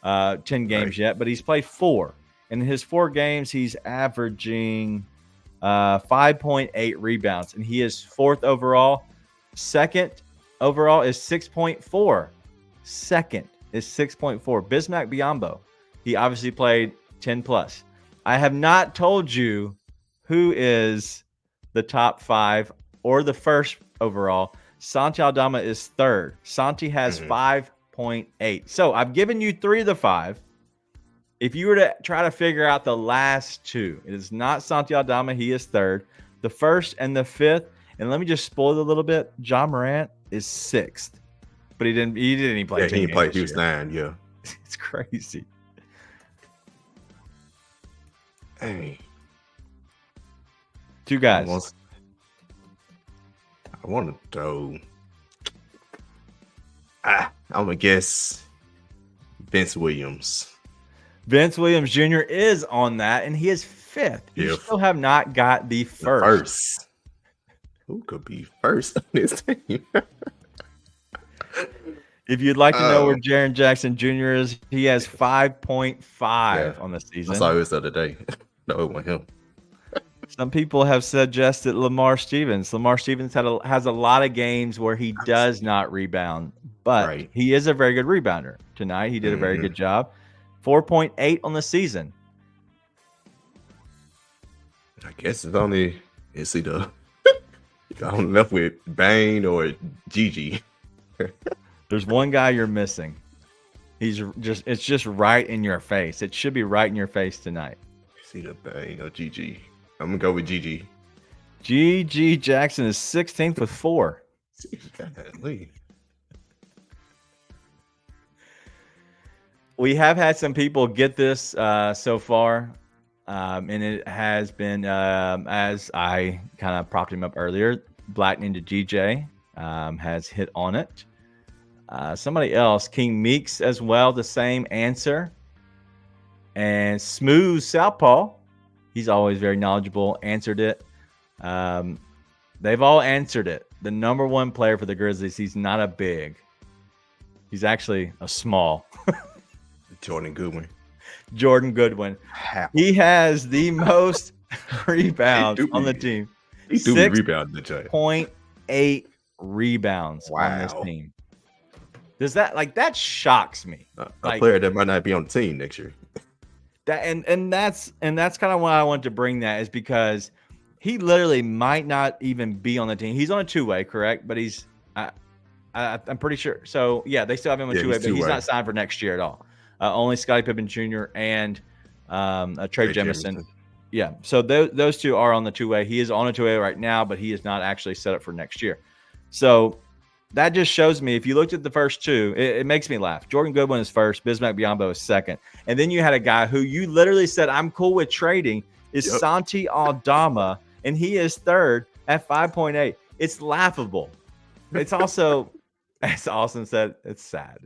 A: 10 games yet, but he's played 4. In his 4 games, he's averaging 5.8 rebounds, and he is 4th overall. Second overall is 6.4. Second is 6.4. Bismack Biyombo. He obviously played 10 plus. I have not told you who is the top 5 or the first overall. Santi Aldama is 3rd. Santi has 5.8. So I've given you 3 of the 5. If you were to try to figure out the last 2, it is not Santi Aldama. He is 3rd. The 1st and the 5th. And let me just spoil it a little bit. John Morant is 6th. But he didn't even play.
B: Yeah, he didn't play. He was 9, yeah.
A: It's crazy.
B: Hey.
A: 2 guys.
B: I want to throw. I'm going to guess Vince Williams.
A: Vince Williams Jr. is on that, and he is fifth. You
B: Fifth.
A: still have not got the first.
B: First. Who could be first on this team?
A: If you'd like to know where Jaren Jackson Jr. is, he has 5.5 on the season.
B: I saw this the other day. No, it wasn't him.
A: Some people have suggested Lamar Stevens. Lamar Stevens has a lot of games where he does not rebound, but he is a very good rebounder. Tonight, he did a very good job. 4.8 on the season.
B: I guess it's either I'm left with Bane or Gigi.
A: There's one guy you're missing. It's just right in your face. It should be right in your face tonight.
B: It's either Bane or Gigi. I'm gonna go with Gigi.
A: G.G. Jackson is 16th with 4. We have had some people get this so far, and it has been, as I kind of propped him up earlier, Black Ninja GJ has hit on it. Somebody else, King Meeks as well, the same answer. And Smooth Southpaw, he's always very knowledgeable, answered it. They've all answered it. The number one player for the Grizzlies, he's not a big. He's actually a small.
B: Jordan Goodwin.
A: He has the most rebounds on the team.
B: He do be rebounding.
A: 6.8 rebounds on this team. Does that shocks me?
B: A player that might not be on the team next year.
A: And that's kind of why I wanted to bring that, is because he literally might not even be on the team. He's on a two-way, correct? But I'm pretty sure. So yeah, they still have him on two-way, but he's not signed for next year at all. Only Scottie Pippen Jr. and Trey Jemison. Yeah, so those two are on the two-way. He is on a two-way right now, but he is not actually set up for next year. So that just shows me, if you looked at the first two, it makes me laugh. Jordan Goodwin is first, Bismack Biyombo is second. And then you had a guy who you literally said, I'm cool with trading, is Santi Aldama, and he is third at 5.8. It's laughable. It's also, as Austin said, it's sad.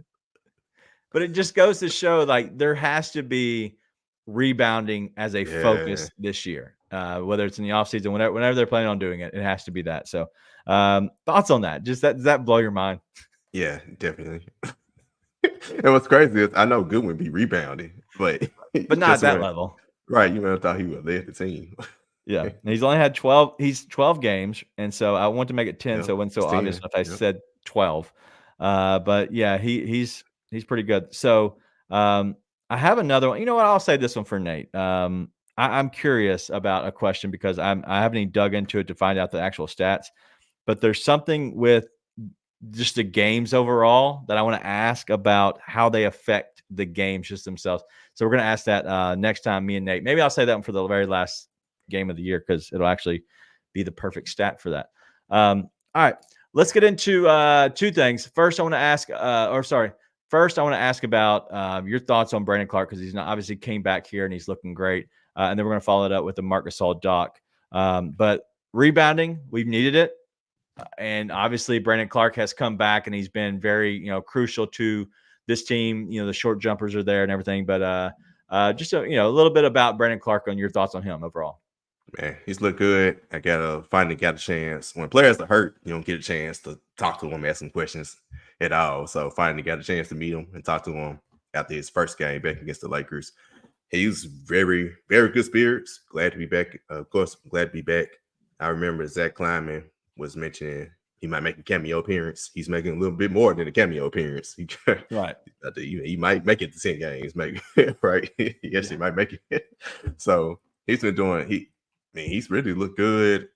A: But it just goes to show, like, there has to be rebounding as a focus this year, whether it's in the offseason, whenever they're planning on doing it, it has to be that. So thoughts on that? Does that blow your mind?
B: Yeah, definitely. And what's crazy is I know Goodwin be rebounding, but
A: not at that level.
B: Right. You might have thought he would lead the team.
A: Yeah. He's only had 12. He's 12 games. And so I want to make it 10. So it wasn't so obvious if I said 12. But yeah, he's pretty good. So I have another one. You know what? I'll say this one for Nate. I'm curious about a question because I haven't even dug into it to find out the actual stats. But there's something with just the games overall that I want to ask about how they affect the games just themselves. So we're going to ask that next time, me and Nate. Maybe I'll say that one for the very last game of the year because it'll actually be the perfect stat for that. All right, let's get into two things. First, I want to ask, First, I want to ask about your thoughts on Brandon Clark because he's not obviously came back here and he's looking great. And then we're going to follow it up with the Marc Gasol doc. But rebounding, we've needed it. And obviously, Brandon Clark has come back and he's been very, crucial to this team. The short jumpers are there and everything. But just a little bit about Brandon Clark on your thoughts on him overall.
B: Man, he's looked good. I finally got a chance. When players are hurt, you don't get a chance to talk to them, ask some questions at all. So finally got a chance to meet him and talk to him after his first game back against the Lakers. He was very, very good spirits. Glad to be back. Of course, I'm glad to be back. I remember Zach Kleiman was mentioning he might make a cameo appearance. He's making a little bit more than a cameo appearance.
A: Right.
B: He might make it to 10 games, maybe. Right. Yes, he might make it. So he's been doing he's really looked good.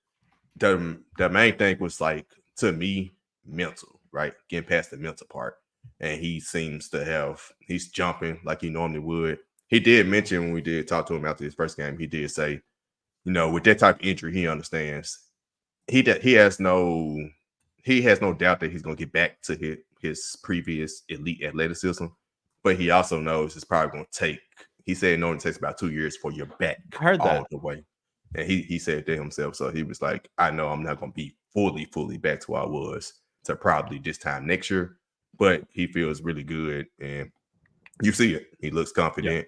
B: The main thing was, like, to me, mental, right? Getting past the mental part. And he seems to he's jumping like he normally would. He did mention when we did talk to him after his first game, he did say, with that type of injury, he understands. He has no doubt that he's going to get back to his previous elite athleticism. But he also knows it's probably going to take, he said it only takes about 2 years for your back all the way. And he said to himself, so he was like, I know I'm not going to be fully back to where I was to probably this time next year, but he feels really good. And you see it. He looks confident.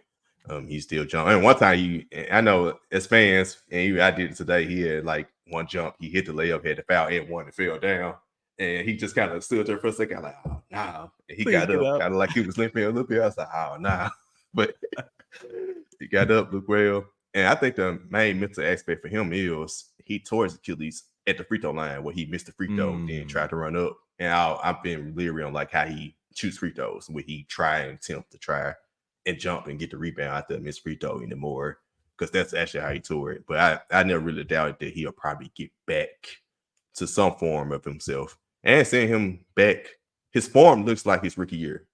B: He's still jumping. And one time I know as fans, and I did it today, he had like one jump, he hit the layup, had the foul, and one and fell down. And he just kind of stood there for a second, like, oh no. And he got up, kind of like he was limping a little bit. I was like, oh no. But he got up, looked well. And I think the main mental aspect for him is he tore his Achilles at the free throw line where he missed the free throw and tried to run up. And I've been leery on like how he shoots free throws, where he attempt to try and jump and get the rebound after a missed free throw anymore, because that's actually how he tore it. But I never really doubted that he'll probably get back to some form of himself. And seeing him back, his form looks like his rookie year.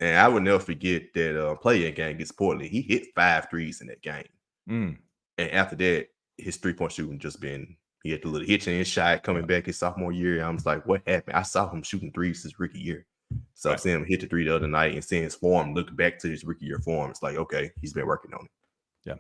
B: And I would never forget that play-in game against Portland. He hit 5 threes in that game. And after that, his three-point shooting just been, he had the little hitch in his shot coming back his sophomore year. I was like, what happened? I saw him shooting threes his rookie year. So seeing him hit the 3 the other night and seeing his form look back to his rookie year form, it's like, okay, he's been working on it.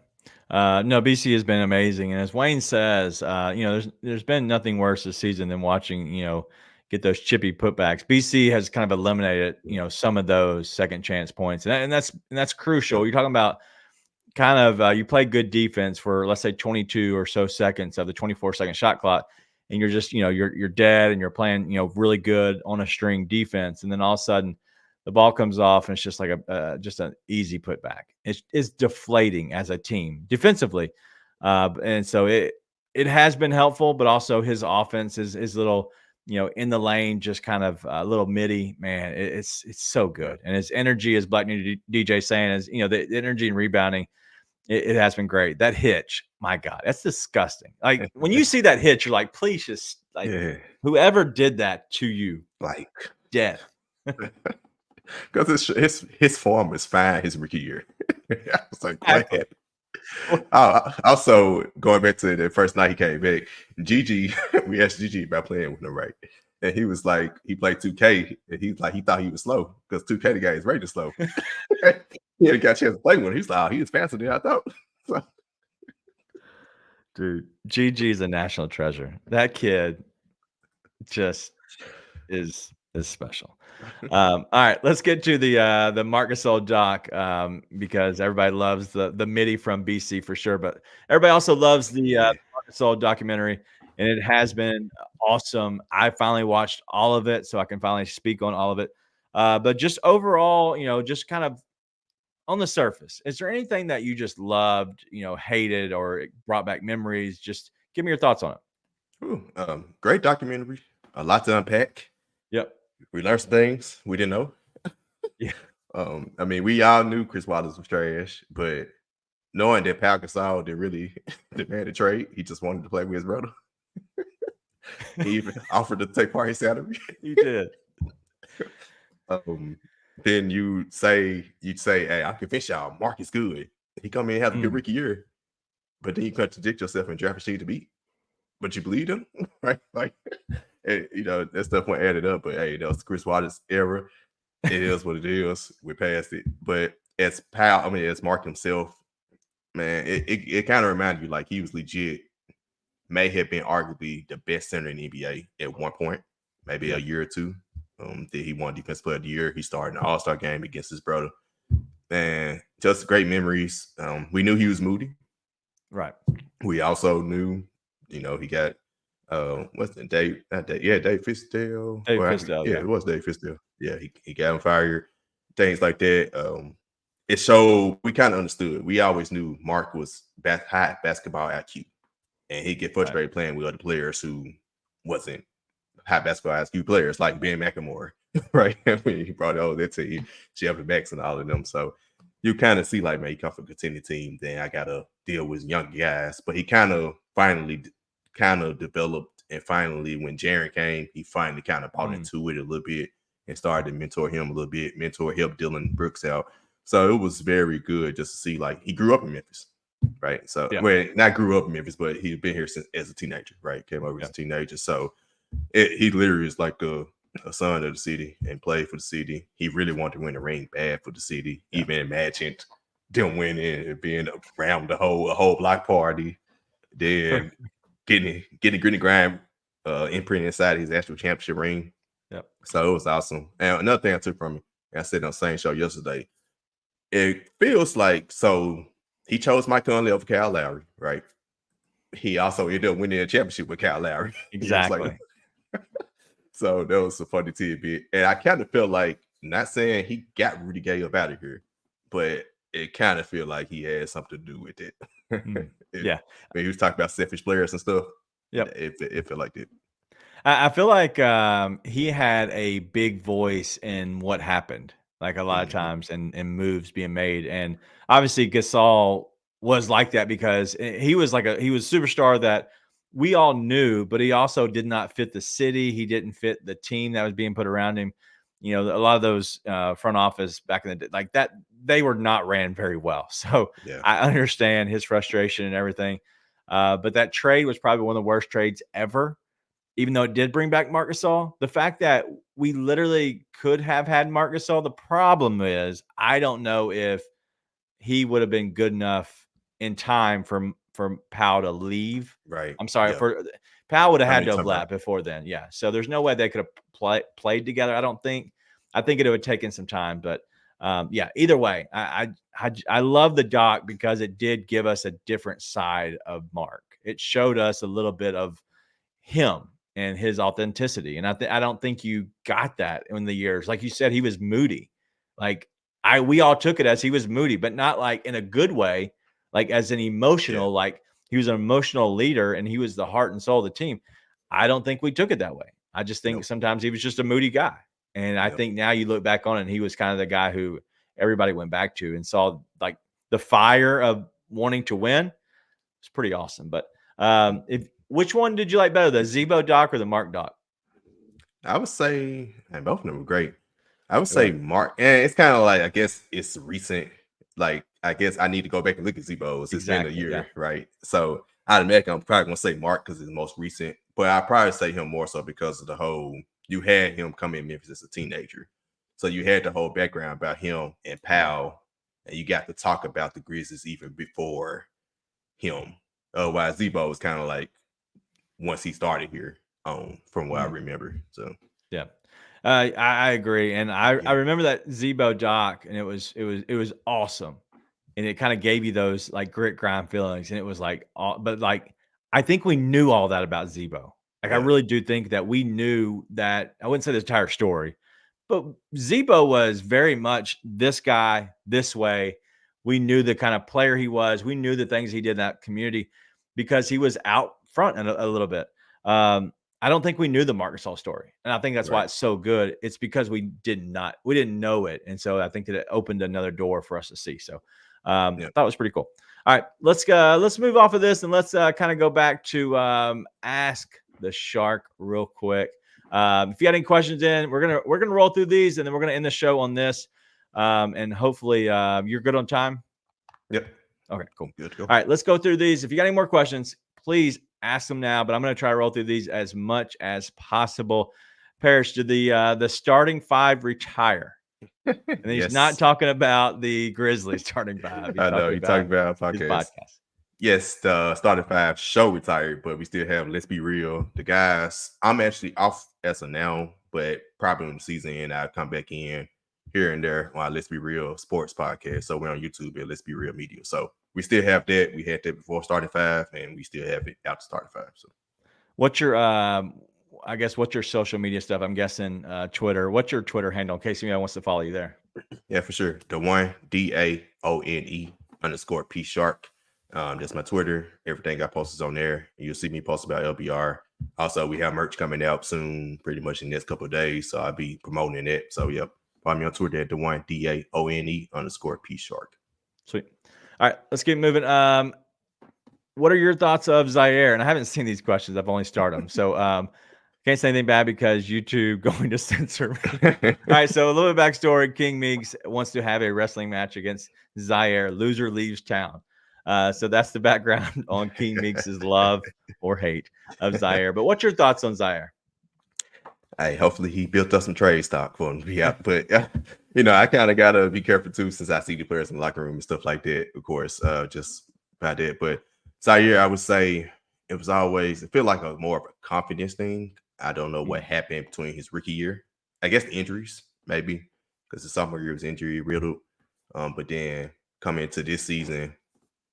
A: No, BC has been amazing. And as Wayne says, there's been nothing worse this season than watching, get those chippy putbacks. BC has kind of eliminated, some of those second chance points. And that's crucial. You're talking about kind of, you play good defense for, let's say, 22 or so seconds of the 24-second shot clock. And you're just, you're dead and you're playing, really good on a string defense. And then all of a sudden the ball comes off and it's just like just an easy putback. It's deflating as a team defensively. And so it has been helpful, but also his offense is little, in the lane, just kind of a little midi, man. It's so good. And his energy, as Black New DJ saying, is, the energy and rebounding, it has been great. That hitch, my God, that's disgusting. Like when you see that hitch, you're like, please just whoever did that to you,
B: like
A: dead.
B: Because his form is fine his rookie year. I was like, what happened? Also, going back to the first night he came back, Gigi, we asked Gigi about playing with him, right? And he was like, he played 2K, and he thought he was slow because 2K the guy is rated slow. He had got a chance to play with him. He's like, he was faster than I thought.
A: Dude, Gigi's a national treasure. That kid just is special. All right, let's get to the Marc Gasol doc, because everybody loves the midi from BC for sure, but everybody also loves the Marc Gasol documentary, and it has been awesome. I finally watched all of it, so I can finally speak on all of it. But just overall, just kind of on the surface, is there anything that you just loved, hated, or it brought back memories? Just give me your thoughts on it.
B: Ooh, great documentary. A lot to unpack.
A: Yep.
B: We learned some things we didn't know.
A: Yeah.
B: I mean, we all knew Chris Wallace was trash, but knowing that Pau Gasol didn't really demand a trade, he just wanted to play with his brother. He even offered to take part of his salary.
A: He did.
B: Then you'd say, hey, I convince y'all Mark is good. He come in and have a good rookie year, but then you contradict yourself and draft a sheet to beat. But you believe him, right? Like, and, that stuff won't add it up. But hey, that was Chris Wallace era. It is what it is. We're past it. But as Mark himself, man, it kind of reminded you like he was legit. May have been arguably the best center in the NBA at one point, maybe a year or two. That he won Defensive Player of the Year. He started an All-Star game against his brother. And just great memories. We knew he was moody.
A: Right.
B: We also knew, he got what's the Dave? Dave Fisdale.
A: Yeah,
B: it was Dave Fisdale. Yeah, he got him fired. Things like that. It showed we kind of understood. We always knew Mark was high basketball IQ, and he'd get frustrated playing with other players who wasn't high basketball IQ players like Ben McLemore, right? When he brought all that to Jeff Max and all of them. So you kind of see like, man, he come from a contending team. Then I gotta deal with young guys, but he kind of finally developed, and finally when Jaren came, he finally kind of bought into it a little bit and started to mentor him a little bit, help Dylan Brooks out. So it was very good just to see like he grew up in Memphis, right? So not grew up in Memphis, but he'd been here since as a teenager, right? Came over as a teenager. So he literally is like a son of the city and played for the city. He really wanted to win the ring bad for the city, even imagined them winning and being around a whole block party, then getting gritty grind imprint inside his actual championship ring. Yep. So it was awesome. And another thing I took from him, I said on the same show yesterday, It feels like he chose Mike Conley over Kyle Lowry, right? He also ended up winning a championship with Kyle Lowry.
A: Exactly.
B: So that was a funny tidbit. And I kind of feel like, not saying he got Rudy Gay up out of here, but it kind of feel like he had something to do with it.
A: Yeah.
B: When he was talking about selfish players and stuff.
A: Yep.
B: It felt like that.
A: I feel like he had a big voice in what happened, like a lot of times, and moves being made. And obviously, Gasol was like that because he was a superstar that we all knew, but he also did not fit the city. He didn't fit the team that was being put around him. You know, a lot of those front office back in the day, like that, they were not ran very well. So
B: Yeah.
A: I understand his frustration and everything. But that trade was probably one of the worst trades ever. Even though it did bring back Marc Gasol, the fact that we literally could have had Marc Gasol, the problem is I don't know if he would have been good enough in time for Powell to leave.
B: Right.
A: I'm sorry,
B: Yeah.
A: for Powell would have had to have
B: somehow.
A: left before then. Yeah. So there's no way they could have played together. I don't think. I think it would have taken some time, but yeah. Either way, I love the doc because it did give us a different side of Mark. It showed us a little bit of him and his authenticity. And I don't think you got that in the years. Like you said, he was moody. Like we all took it as he was moody, but not like in a good way, like as an emotional, like he was an emotional leader and he was the heart and soul of the team. I don't think we took it that way. I just think sometimes he was just a moody guy. And I think now you look back on it and he was kind of the guy who everybody went back to and saw like the fire of wanting to win. It's pretty awesome. But which one did you like better, the Z-Bo doc or the Mark doc?
B: I would say, and both of them were great. I would say Mark, and it's kind of like, I guess it's recent. Like, I guess I need to go back and look at Z-Bo's. It's been a year, right? So I'd imagine I'm probably gonna say Mark because it's the most recent, but I'd probably say him more so because of the whole, you had him come in Memphis as a teenager. So you had the whole background about him and Powell, and you got to talk about the Grizzlies even before him. Otherwise, Z-Bo was kind of like once he started here, from what I remember. So
A: yeah, I agree, and I remember that Z-Bo doc, and it was awesome, and it kind of gave you those like grit grind feelings, and it was like, but like I think we knew all that about Z-Bo. Like I really do think that we knew that. I wouldn't say the entire story, but Z-Bo was very much this guy this way. We knew the kind of player he was. We knew the things he did in that community because he was out front a little bit. I don't think we knew the Marc Gasol story, and I think that's why it's so good. It's because we didn't know it, and so I think that it opened another door for us to see. So, I thought it was pretty cool. All right, let's move off of this and let's kind of go back to Ask the Shark real quick. If you got any questions in, we're gonna roll through these, and then we're gonna end the show on this. And hopefully you're good on time.
B: Yep.
A: Okay, cool.
B: Good.
A: All right, let's go through these. If you got any more questions, please ask them now, but I'm going to try to roll through these as much as possible. Parrish, did the starting five retire? And he's not talking about the Grizzlies starting five.
B: I know you're talking about
A: podcast.
B: Yes, the starting five show retired, but we still have Let's Be Real. The guys, I'm actually off as of now, but probably when the season ends, I'll come back in here and there on Let's Be Real Sports podcast. So we're on YouTube at Let's Be Real Media. So we still have that. We had that before starting five, and we still have it out to starting five. So
A: what's your what's your social media stuff? I'm guessing Twitter. What's your Twitter handle in case anyone wants to follow you there?
B: Yeah, for sure. DaOne DAONE_P Shark. That's my Twitter. Everything I post is on there. You'll see me post about LBR. Also, we have merch coming out soon, pretty much in the next couple of days. So I'll be promoting it. So yep. Follow me on Twitter at DaOne DAONE_P Shark.
A: Sweet. All right, let's keep moving. What are your thoughts of Zaire? And I haven't seen these questions. I've only started them. So can't say anything bad because YouTube going to censor me. All right, so a little bit of backstory. King Meeks wants to have a wrestling match against Zaire. Loser leaves town. So that's the background on King Meeks' love or hate of Zaire. But what's your thoughts on Zaire?
B: Hey, hopefully he built up some trade stock for him to be out. But, I kind of got to be careful, too, since I see the players in the locker room and stuff like that, of course, just about that. But Zaire, I would say it feel like more of a confidence thing. I don't know what happened between his rookie year. I guess the injuries, maybe, because the sophomore year was injury riddled. But then coming into this season,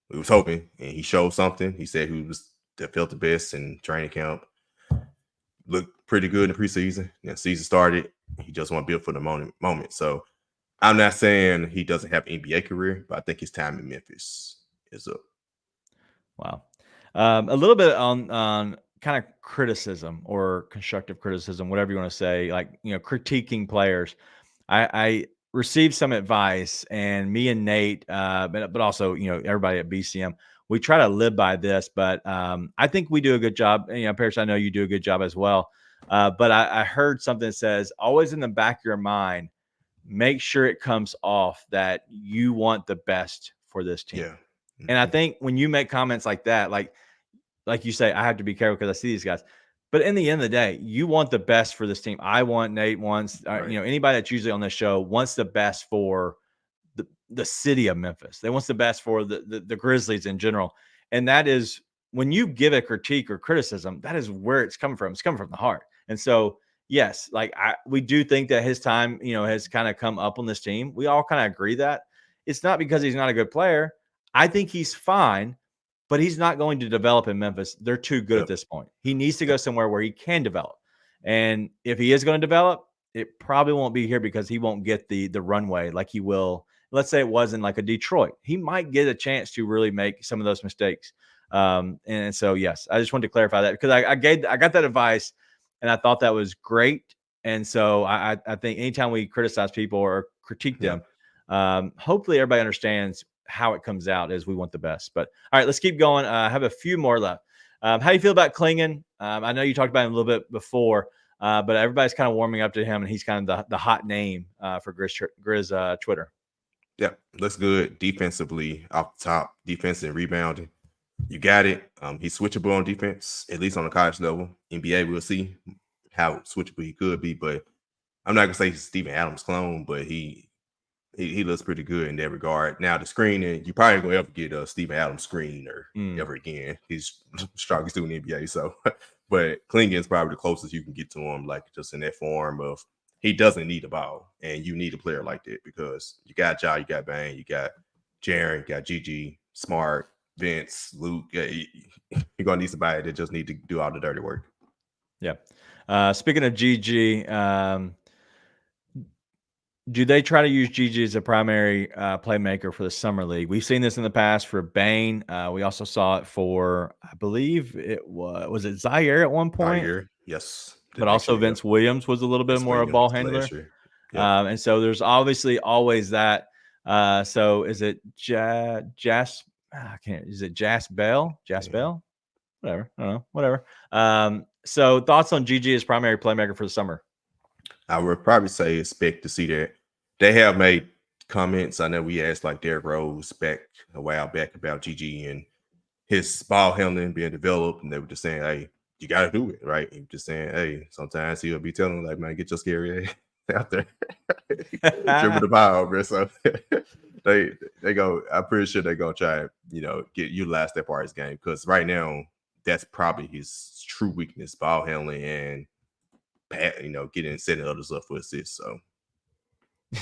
B: we was hoping, and he showed something. He said he felt the best in training camp. Looked pretty good in the preseason. And season started. He just want to build for the moment. So I'm not saying he doesn't have an NBA career, but I think his time in Memphis is up.
A: Wow. A little bit on kind of criticism or constructive criticism, whatever you want to say, like, critiquing players. I received some advice, and me and Nate, but also, everybody at BCM, we try to live by this, but I think we do a good job. Parrish, I know you do a good job as well. But I heard something that says, always in the back of your mind, make sure it comes off that you want the best for this team.
B: Yeah.
A: And I think when you make comments like that, like you say, I have to be careful because I see these guys. But in the end of the day, you want the best for this team. I want, Nate wants,
B: Right.
A: anybody that's usually on this show wants the best for the city of Memphis. They wants the best for the Grizzlies in general. And that is, when you give a critique or criticism, that is where it's coming from. It's coming from the heart. And so, yes, we do think that his time, has kind of come up on this team. We all kind of agree that it's not because he's not a good player. I think he's fine, but he's not going to develop in Memphis. They're too good at this point. He needs to go somewhere where he can develop. And if he is going to develop, it probably won't be here because he won't get the runway like he will. Let's say it wasn't like a Detroit. He might get a chance to really make some of those mistakes. And so, yes, I just wanted to clarify that because I got that advice and I thought that was great. And so I think anytime we criticize people or critique them, hopefully everybody understands how it comes out as we want the best. But all right, let's keep going. I have a few more left. How do you feel about Clingan? I know you talked about him a little bit before, but everybody's kind of warming up to him, and he's kind of the hot name for Grizz Twitter.
B: Yeah, looks good defensively off the top, defense and rebounding. You got it. He's switchable on defense, at least on the college level. NBA, we'll see how switchable he could be, but I'm not gonna say he's Steven Adams clone, but he looks pretty good in that regard. Now the screening, you probably gonna ever get a Steven Adams screener ever again. He's strongest dude in the NBA, so but Clingan's probably the closest you can get to him, like just in that form of he doesn't need the ball, and you need a player like that because you got Ja, you got Bane, you got Jaren, you got Gigi, Smart, Vince, Luke. Yeah, you're gonna need somebody that just need to do all the dirty work.
A: Yeah. Speaking of Gigi, do they try to use Gigi as a primary playmaker for the summer league? We've seen this in the past for Bane. We also saw it for, I believe it was it Zaire at one point?
B: Zaire, yes.
A: But also Vince Williams was a little bit more a ball handler. And so there's obviously always that. So is it Jas Bell? Bell? Whatever. I don't know. Whatever. So thoughts on Gigi as primary playmaker for the summer?
B: I would probably say expect to see that. They have made comments. I know we asked like Derrick Rose back a while back about Gigi and his ball handling being developed, and they were just saying, "Hey, you got to do it, right?" And just saying, "Hey, sometimes he'll be telling him, like, man, get your scary ass out there, dribble the ball, bro." So they go. I'm pretty sure they're gonna try, utilize that part of his game because right now that's probably his true weakness: ball handling and setting others up for assists. So,
A: all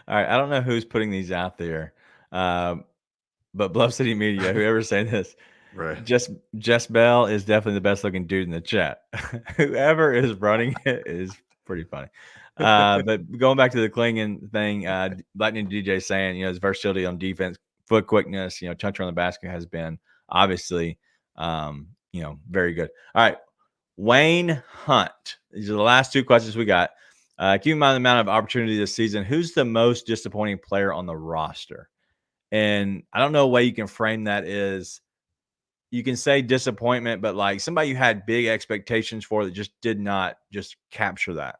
A: right, I don't know who's putting these out there, but Bluff City Media, whoever's saying this,
B: right?
A: Jess Bell is definitely the best looking dude in the chat. Whoever is running it is pretty funny. But going back to the Clingan thing, Lightning DJ saying, his versatility on defense, foot quickness, touch on the basket has been obviously, very good. All right. Wayne Hunt. These are the last two questions we got. Keep in mind the amount of opportunity this season. Who's the most disappointing player on the roster? And I don't know a way you can frame that is you can say disappointment, but like somebody you had big expectations for that just did not just capture that.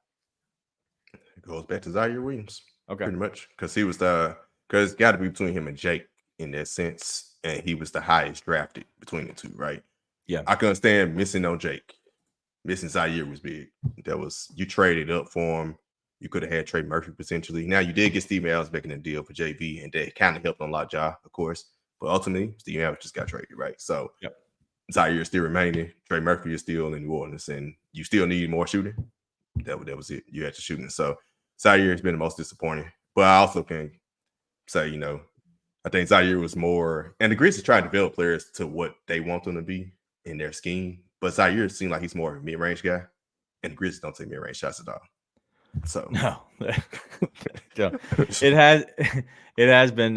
B: It goes back to Zaire Williams.
A: Okay.
B: Pretty much. Because he was because it's got to be between him and Jake in that sense. And he was the highest drafted between the two, right?
A: Yeah.
B: I can understand missing on Jake. Missing Zaire was big. You traded up for him. You could have had Trey Murphy potentially. Now you did get Steve Adams making a deal for JV, and that kind of helped unlock Ja, of course. But ultimately, Steve Adams just got traded, right? So Zaire is still remaining. Trey Murphy is still in New Orleans, and you still need more shooting. That was it. You had to shooting. So Zaire has been the most disappointing. But I also can So, I think Zaire was more, and the Grizzlies try to develop players to what they want them to be in their scheme. But Zaire seemed like he's more of a mid-range guy, and the Grizzlies don't take mid-range shots at all. So
A: no, it has been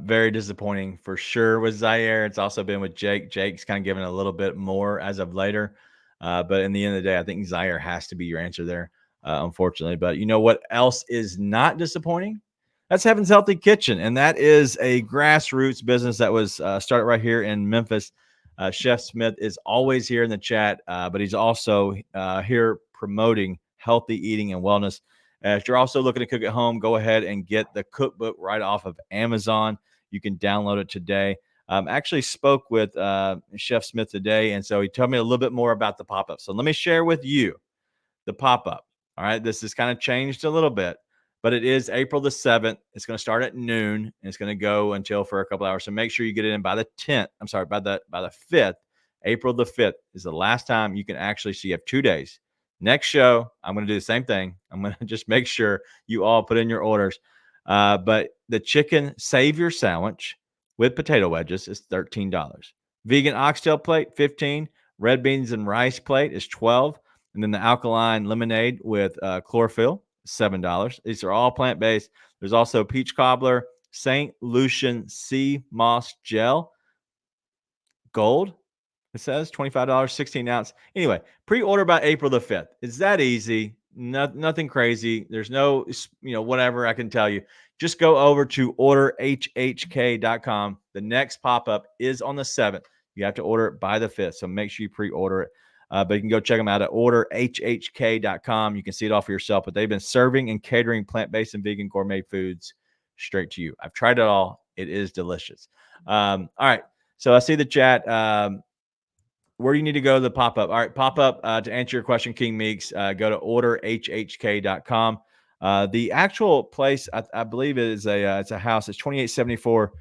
A: very disappointing for sure with Zaire. It's also been with Jake. Jake's kind of given a little bit more as of later, but in the end of the day, I think Zaire has to be your answer there, unfortunately. But you know what else is not disappointing? That's Heaven's Healthy Kitchen, and that is a grassroots business that was started right here in Memphis. Chef Smith is always here in the chat, but he's also here promoting healthy eating and wellness. If you're also looking to cook at home, go ahead and get the cookbook right off of Amazon. You can download it today. Actually spoke with Chef Smith today, and so he told me a little bit more about the pop-up. So let me share with you the pop-up. All right, this has kind of changed a little bit, but it is April the 7th. It's going to start at noon, and it's going to go until for a couple hours. So make sure you get it in by the 10th. I'm sorry, by the 5th. April the 5th is the last time you can actually see. You have 2 days. Next show, I'm going to do the same thing. I'm going to just make sure you all put in your orders. But the chicken savior sandwich with potato wedges is $13. Vegan oxtail plate, $15. Red beans and rice plate is $12. And then the alkaline lemonade with chlorophyll, $7. These are all plant-based. There's also peach cobbler, St. Lucian sea moss gel, gold. It says $25, 16 ounce. Anyway, pre-order by April the 5th. It's that easy. Nothing crazy. There's no, whatever I can tell you. Just go over to orderhhk.com. The next pop-up is on the 7th. You have to order it by the 5th, so make sure you pre-order it. But you can go check them out at orderhhk.com. You can see it all for yourself. But they've been serving and catering plant-based and vegan gourmet foods straight to you. I've tried it all. It is delicious. All right. So I see the chat. Where do you need to go to the pop-up? All right, pop-up, to answer your question, King Meeks, go to orderhhk.com. The actual place, I believe, it's a house. It's 2874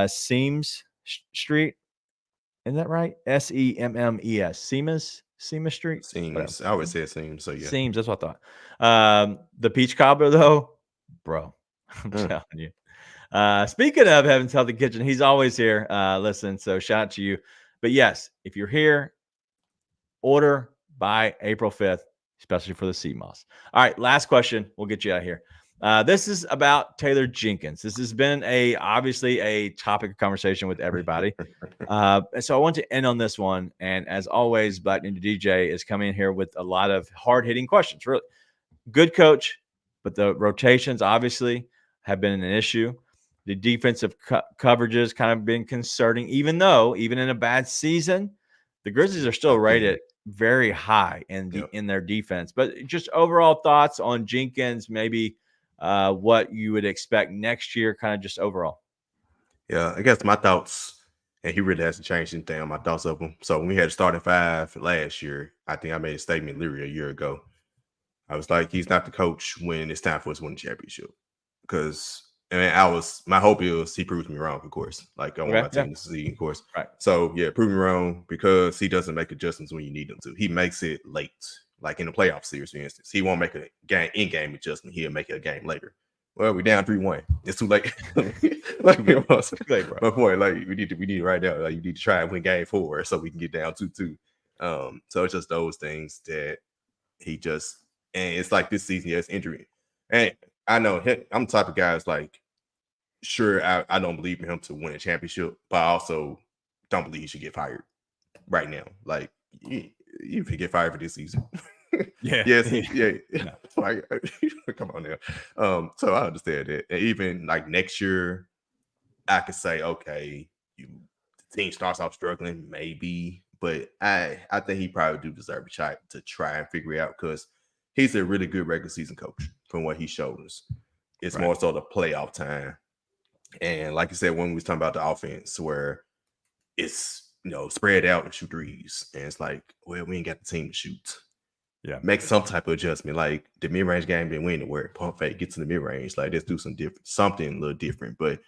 A: Seams Street. Isn't that right? Semmes. Seamus Street?
B: Seems. I always say Seems. So, yeah.
A: Seems, that's what I thought. The peach cobbler, though, bro, I'm telling you. Speaking of Heaven's Healthy Kitchen, he's always here. Listen, so shout out to you. But yes, if you're here, order by April 5th, especially for the sea moss. All right, last question. We'll get you out of here. This is about Taylor Jenkins. This has been obviously a topic of conversation with everybody. And so I want to end on this one. And as always, Black Ninja DJ is coming in here with a lot of hard-hitting questions. Really good coach, but the rotations obviously have been an issue. The defensive coverages kind of been concerning, even though, even in a bad season, the Grizzlies are still rated very high in their defense. But just overall thoughts on Jenkins, maybe what you would expect next year, kind of just overall.
B: Yeah, I guess my thoughts, and he really hasn't changed anything on my thoughts of him. So when we had a starting five last year, I think I made a statement literally a year ago. I was like, he's not the coach when it's time for us to win the championship. Because my hope is he proves me wrong, of course. Like, I want my team to succeed, of course.
A: Right.
B: So, yeah, prove me wrong because he doesn't make adjustments when you need him to. He makes it late, like in the playoff series, for instance. He won't make a in-game adjustment. He'll make it a game later. Well, we're down 3-1. It's too late. My point, like, we need to right now. Like, you need to try and win game 4 so we can get down 2-2. So it's just those things that he just, and it's like this season, it's injury. And I know I'm the type of guy that's like, sure, I don't believe in him to win a championship, but I also don't believe he should get fired right now. Like, you could get fired for this season.
A: Yeah.
B: Yes. Yeah. Like, come on now. So I understand that. And even like next year, I could say, okay, the team starts off struggling, maybe, but I think he probably do deserve a shot to try and figure it out because he's a really good regular season coach from what he showed us. It's more so the playoff time. And like you said, when we was talking about the offense where it's, spread out and shoot threes. And it's like, well, we ain't got the team to shoot.
A: Yeah.
B: Make some type of adjustment. Like the mid-range game didn't win anywhere. Pump fake, get to the mid-range. Like, let's do something a little different. But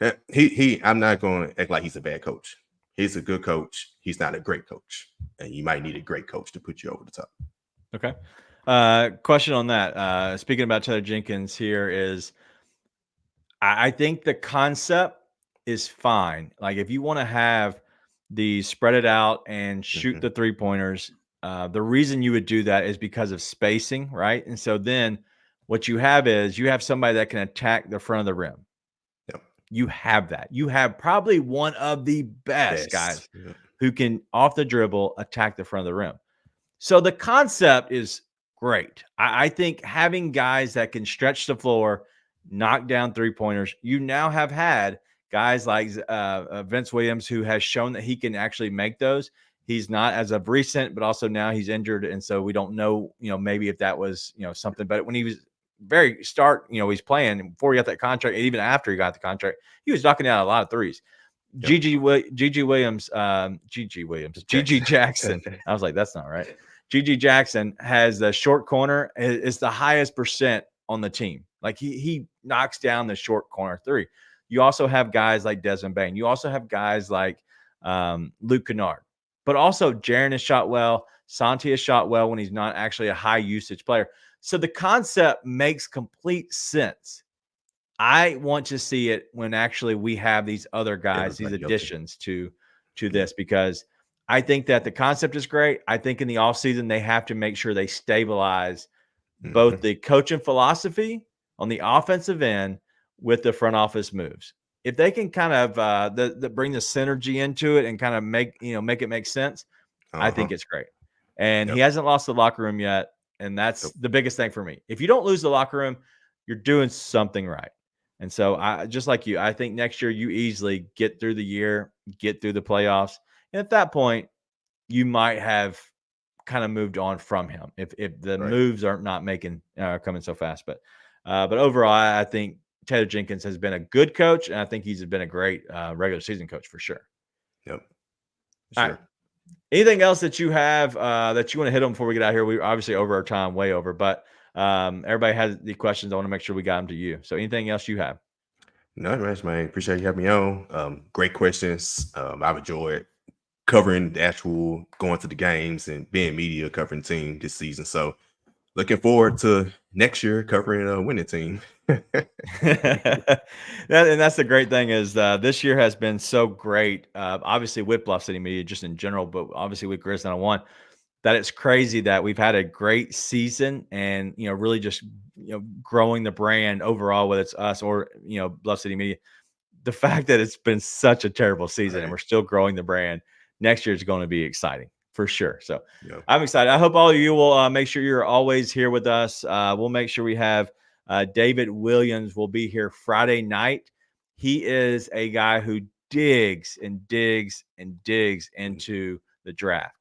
B: I'm not going to act like he's a bad coach. He's a good coach. He's not a great coach. And you might need a great coach to put you over the top.
A: Okay. Question on that. Speaking about Taylor Jenkins here is, I think the concept is fine. Like if you want to have the spread it out and shoot the 3-pointers, the reason you would do that is because of spacing, right? And so then what you have is you have somebody that can attack the front of the rim.
B: Yep.
A: You have that. You have probably one of the best guys who can off the dribble attack the front of the rim. So the concept is great. I think having guys that can stretch the floor, knock down 3-pointers. You now have had guys like Vince Williams, who has shown that he can actually make those. He's not as of recent, but also now he's injured. And so we don't know, maybe if that was, something. But when he was he's playing before he got that contract, and even after he got the contract, he was knocking down a lot of threes.
B: Yep.
A: GG Jackson. I was like, that's not right. GG Jackson has the short corner. It's the highest percent on the team. Like he knocks down the short corner three. You also have guys like Desmond Bane. You also have guys like Luke Kennard. But also Jaren has shot well. Santi has shot well when he's not actually a high usage player. So the concept makes complete sense. I want to see it when actually we have these other guys, these additions to this, because I think that the concept is great. I think in the offseason, they have to make sure they stabilize both the coaching philosophy on the offensive end with the front office moves. If they can kind of bring the synergy into it and kind of make it make sense, I think it's great. And he hasn't lost the locker room yet. And that's the biggest thing for me. If you don't lose the locker room, you're doing something right. And so I just like you, I think next year you easily get through the year, get through the playoffs. And at that point, you might have kind of moved on from him if the moves are not coming so fast. But overall, I think Taylor Jenkins has been a good coach, and I think he's been a great regular season coach for sure.
B: Yep.
A: Sure. All right. Anything else that you have that you want to hit on before we get out here? We're obviously over our time, way over, but everybody has the questions. I want to make sure we got them to you. So anything else you have?
B: No, man. Appreciate you having me on. Great questions. I've enjoyed covering the actual going to the games and being media covering team this season. So looking forward to next year covering a winning team.
A: And that's the great thing is this year has been so great. Obviously with Bluff City Media just in general, but obviously with Grizz 901, that it's crazy that we've had a great season and, really just, growing the brand overall, whether it's us or, Bluff City Media. The fact that it's been such a terrible season and we're still growing the brand, next year is going to be exciting for sure. So I'm excited. I hope all of you will make sure you're always here with us. We'll make sure we have David Williams will be here Friday night. He is a guy who digs and digs and digs into the draft.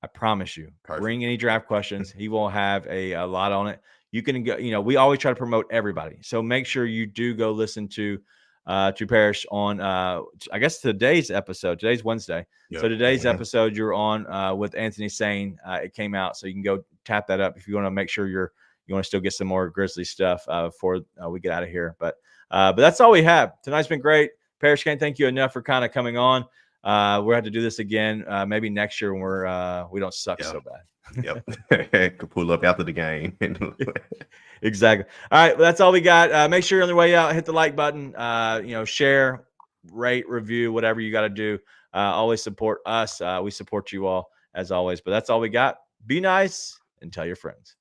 A: I promise you. Bring any draft questions. He will have a lot on it. You can go, we always try to promote everybody. So make sure you do go listen to Parrish on I guess today's episode. Today's Wednesday. So today's episode you're on with Anthony Sane. It came out, so you can go tap that up if you want to make sure you want to still get some more Grizzly stuff before we get out of here. But that's all we have. Tonight's been great. Parrish, can't thank you enough for kind of coming on. We'll have to do this again maybe next year when we don't suck so bad.
B: Could pull up after the game.
A: Exactly. All right, well, that's all we got. Make sure you're on the way out, hit the like button, share, rate, review, whatever you got to do. Always support us. We support you all as always. But that's all we got. Be nice and tell your friends.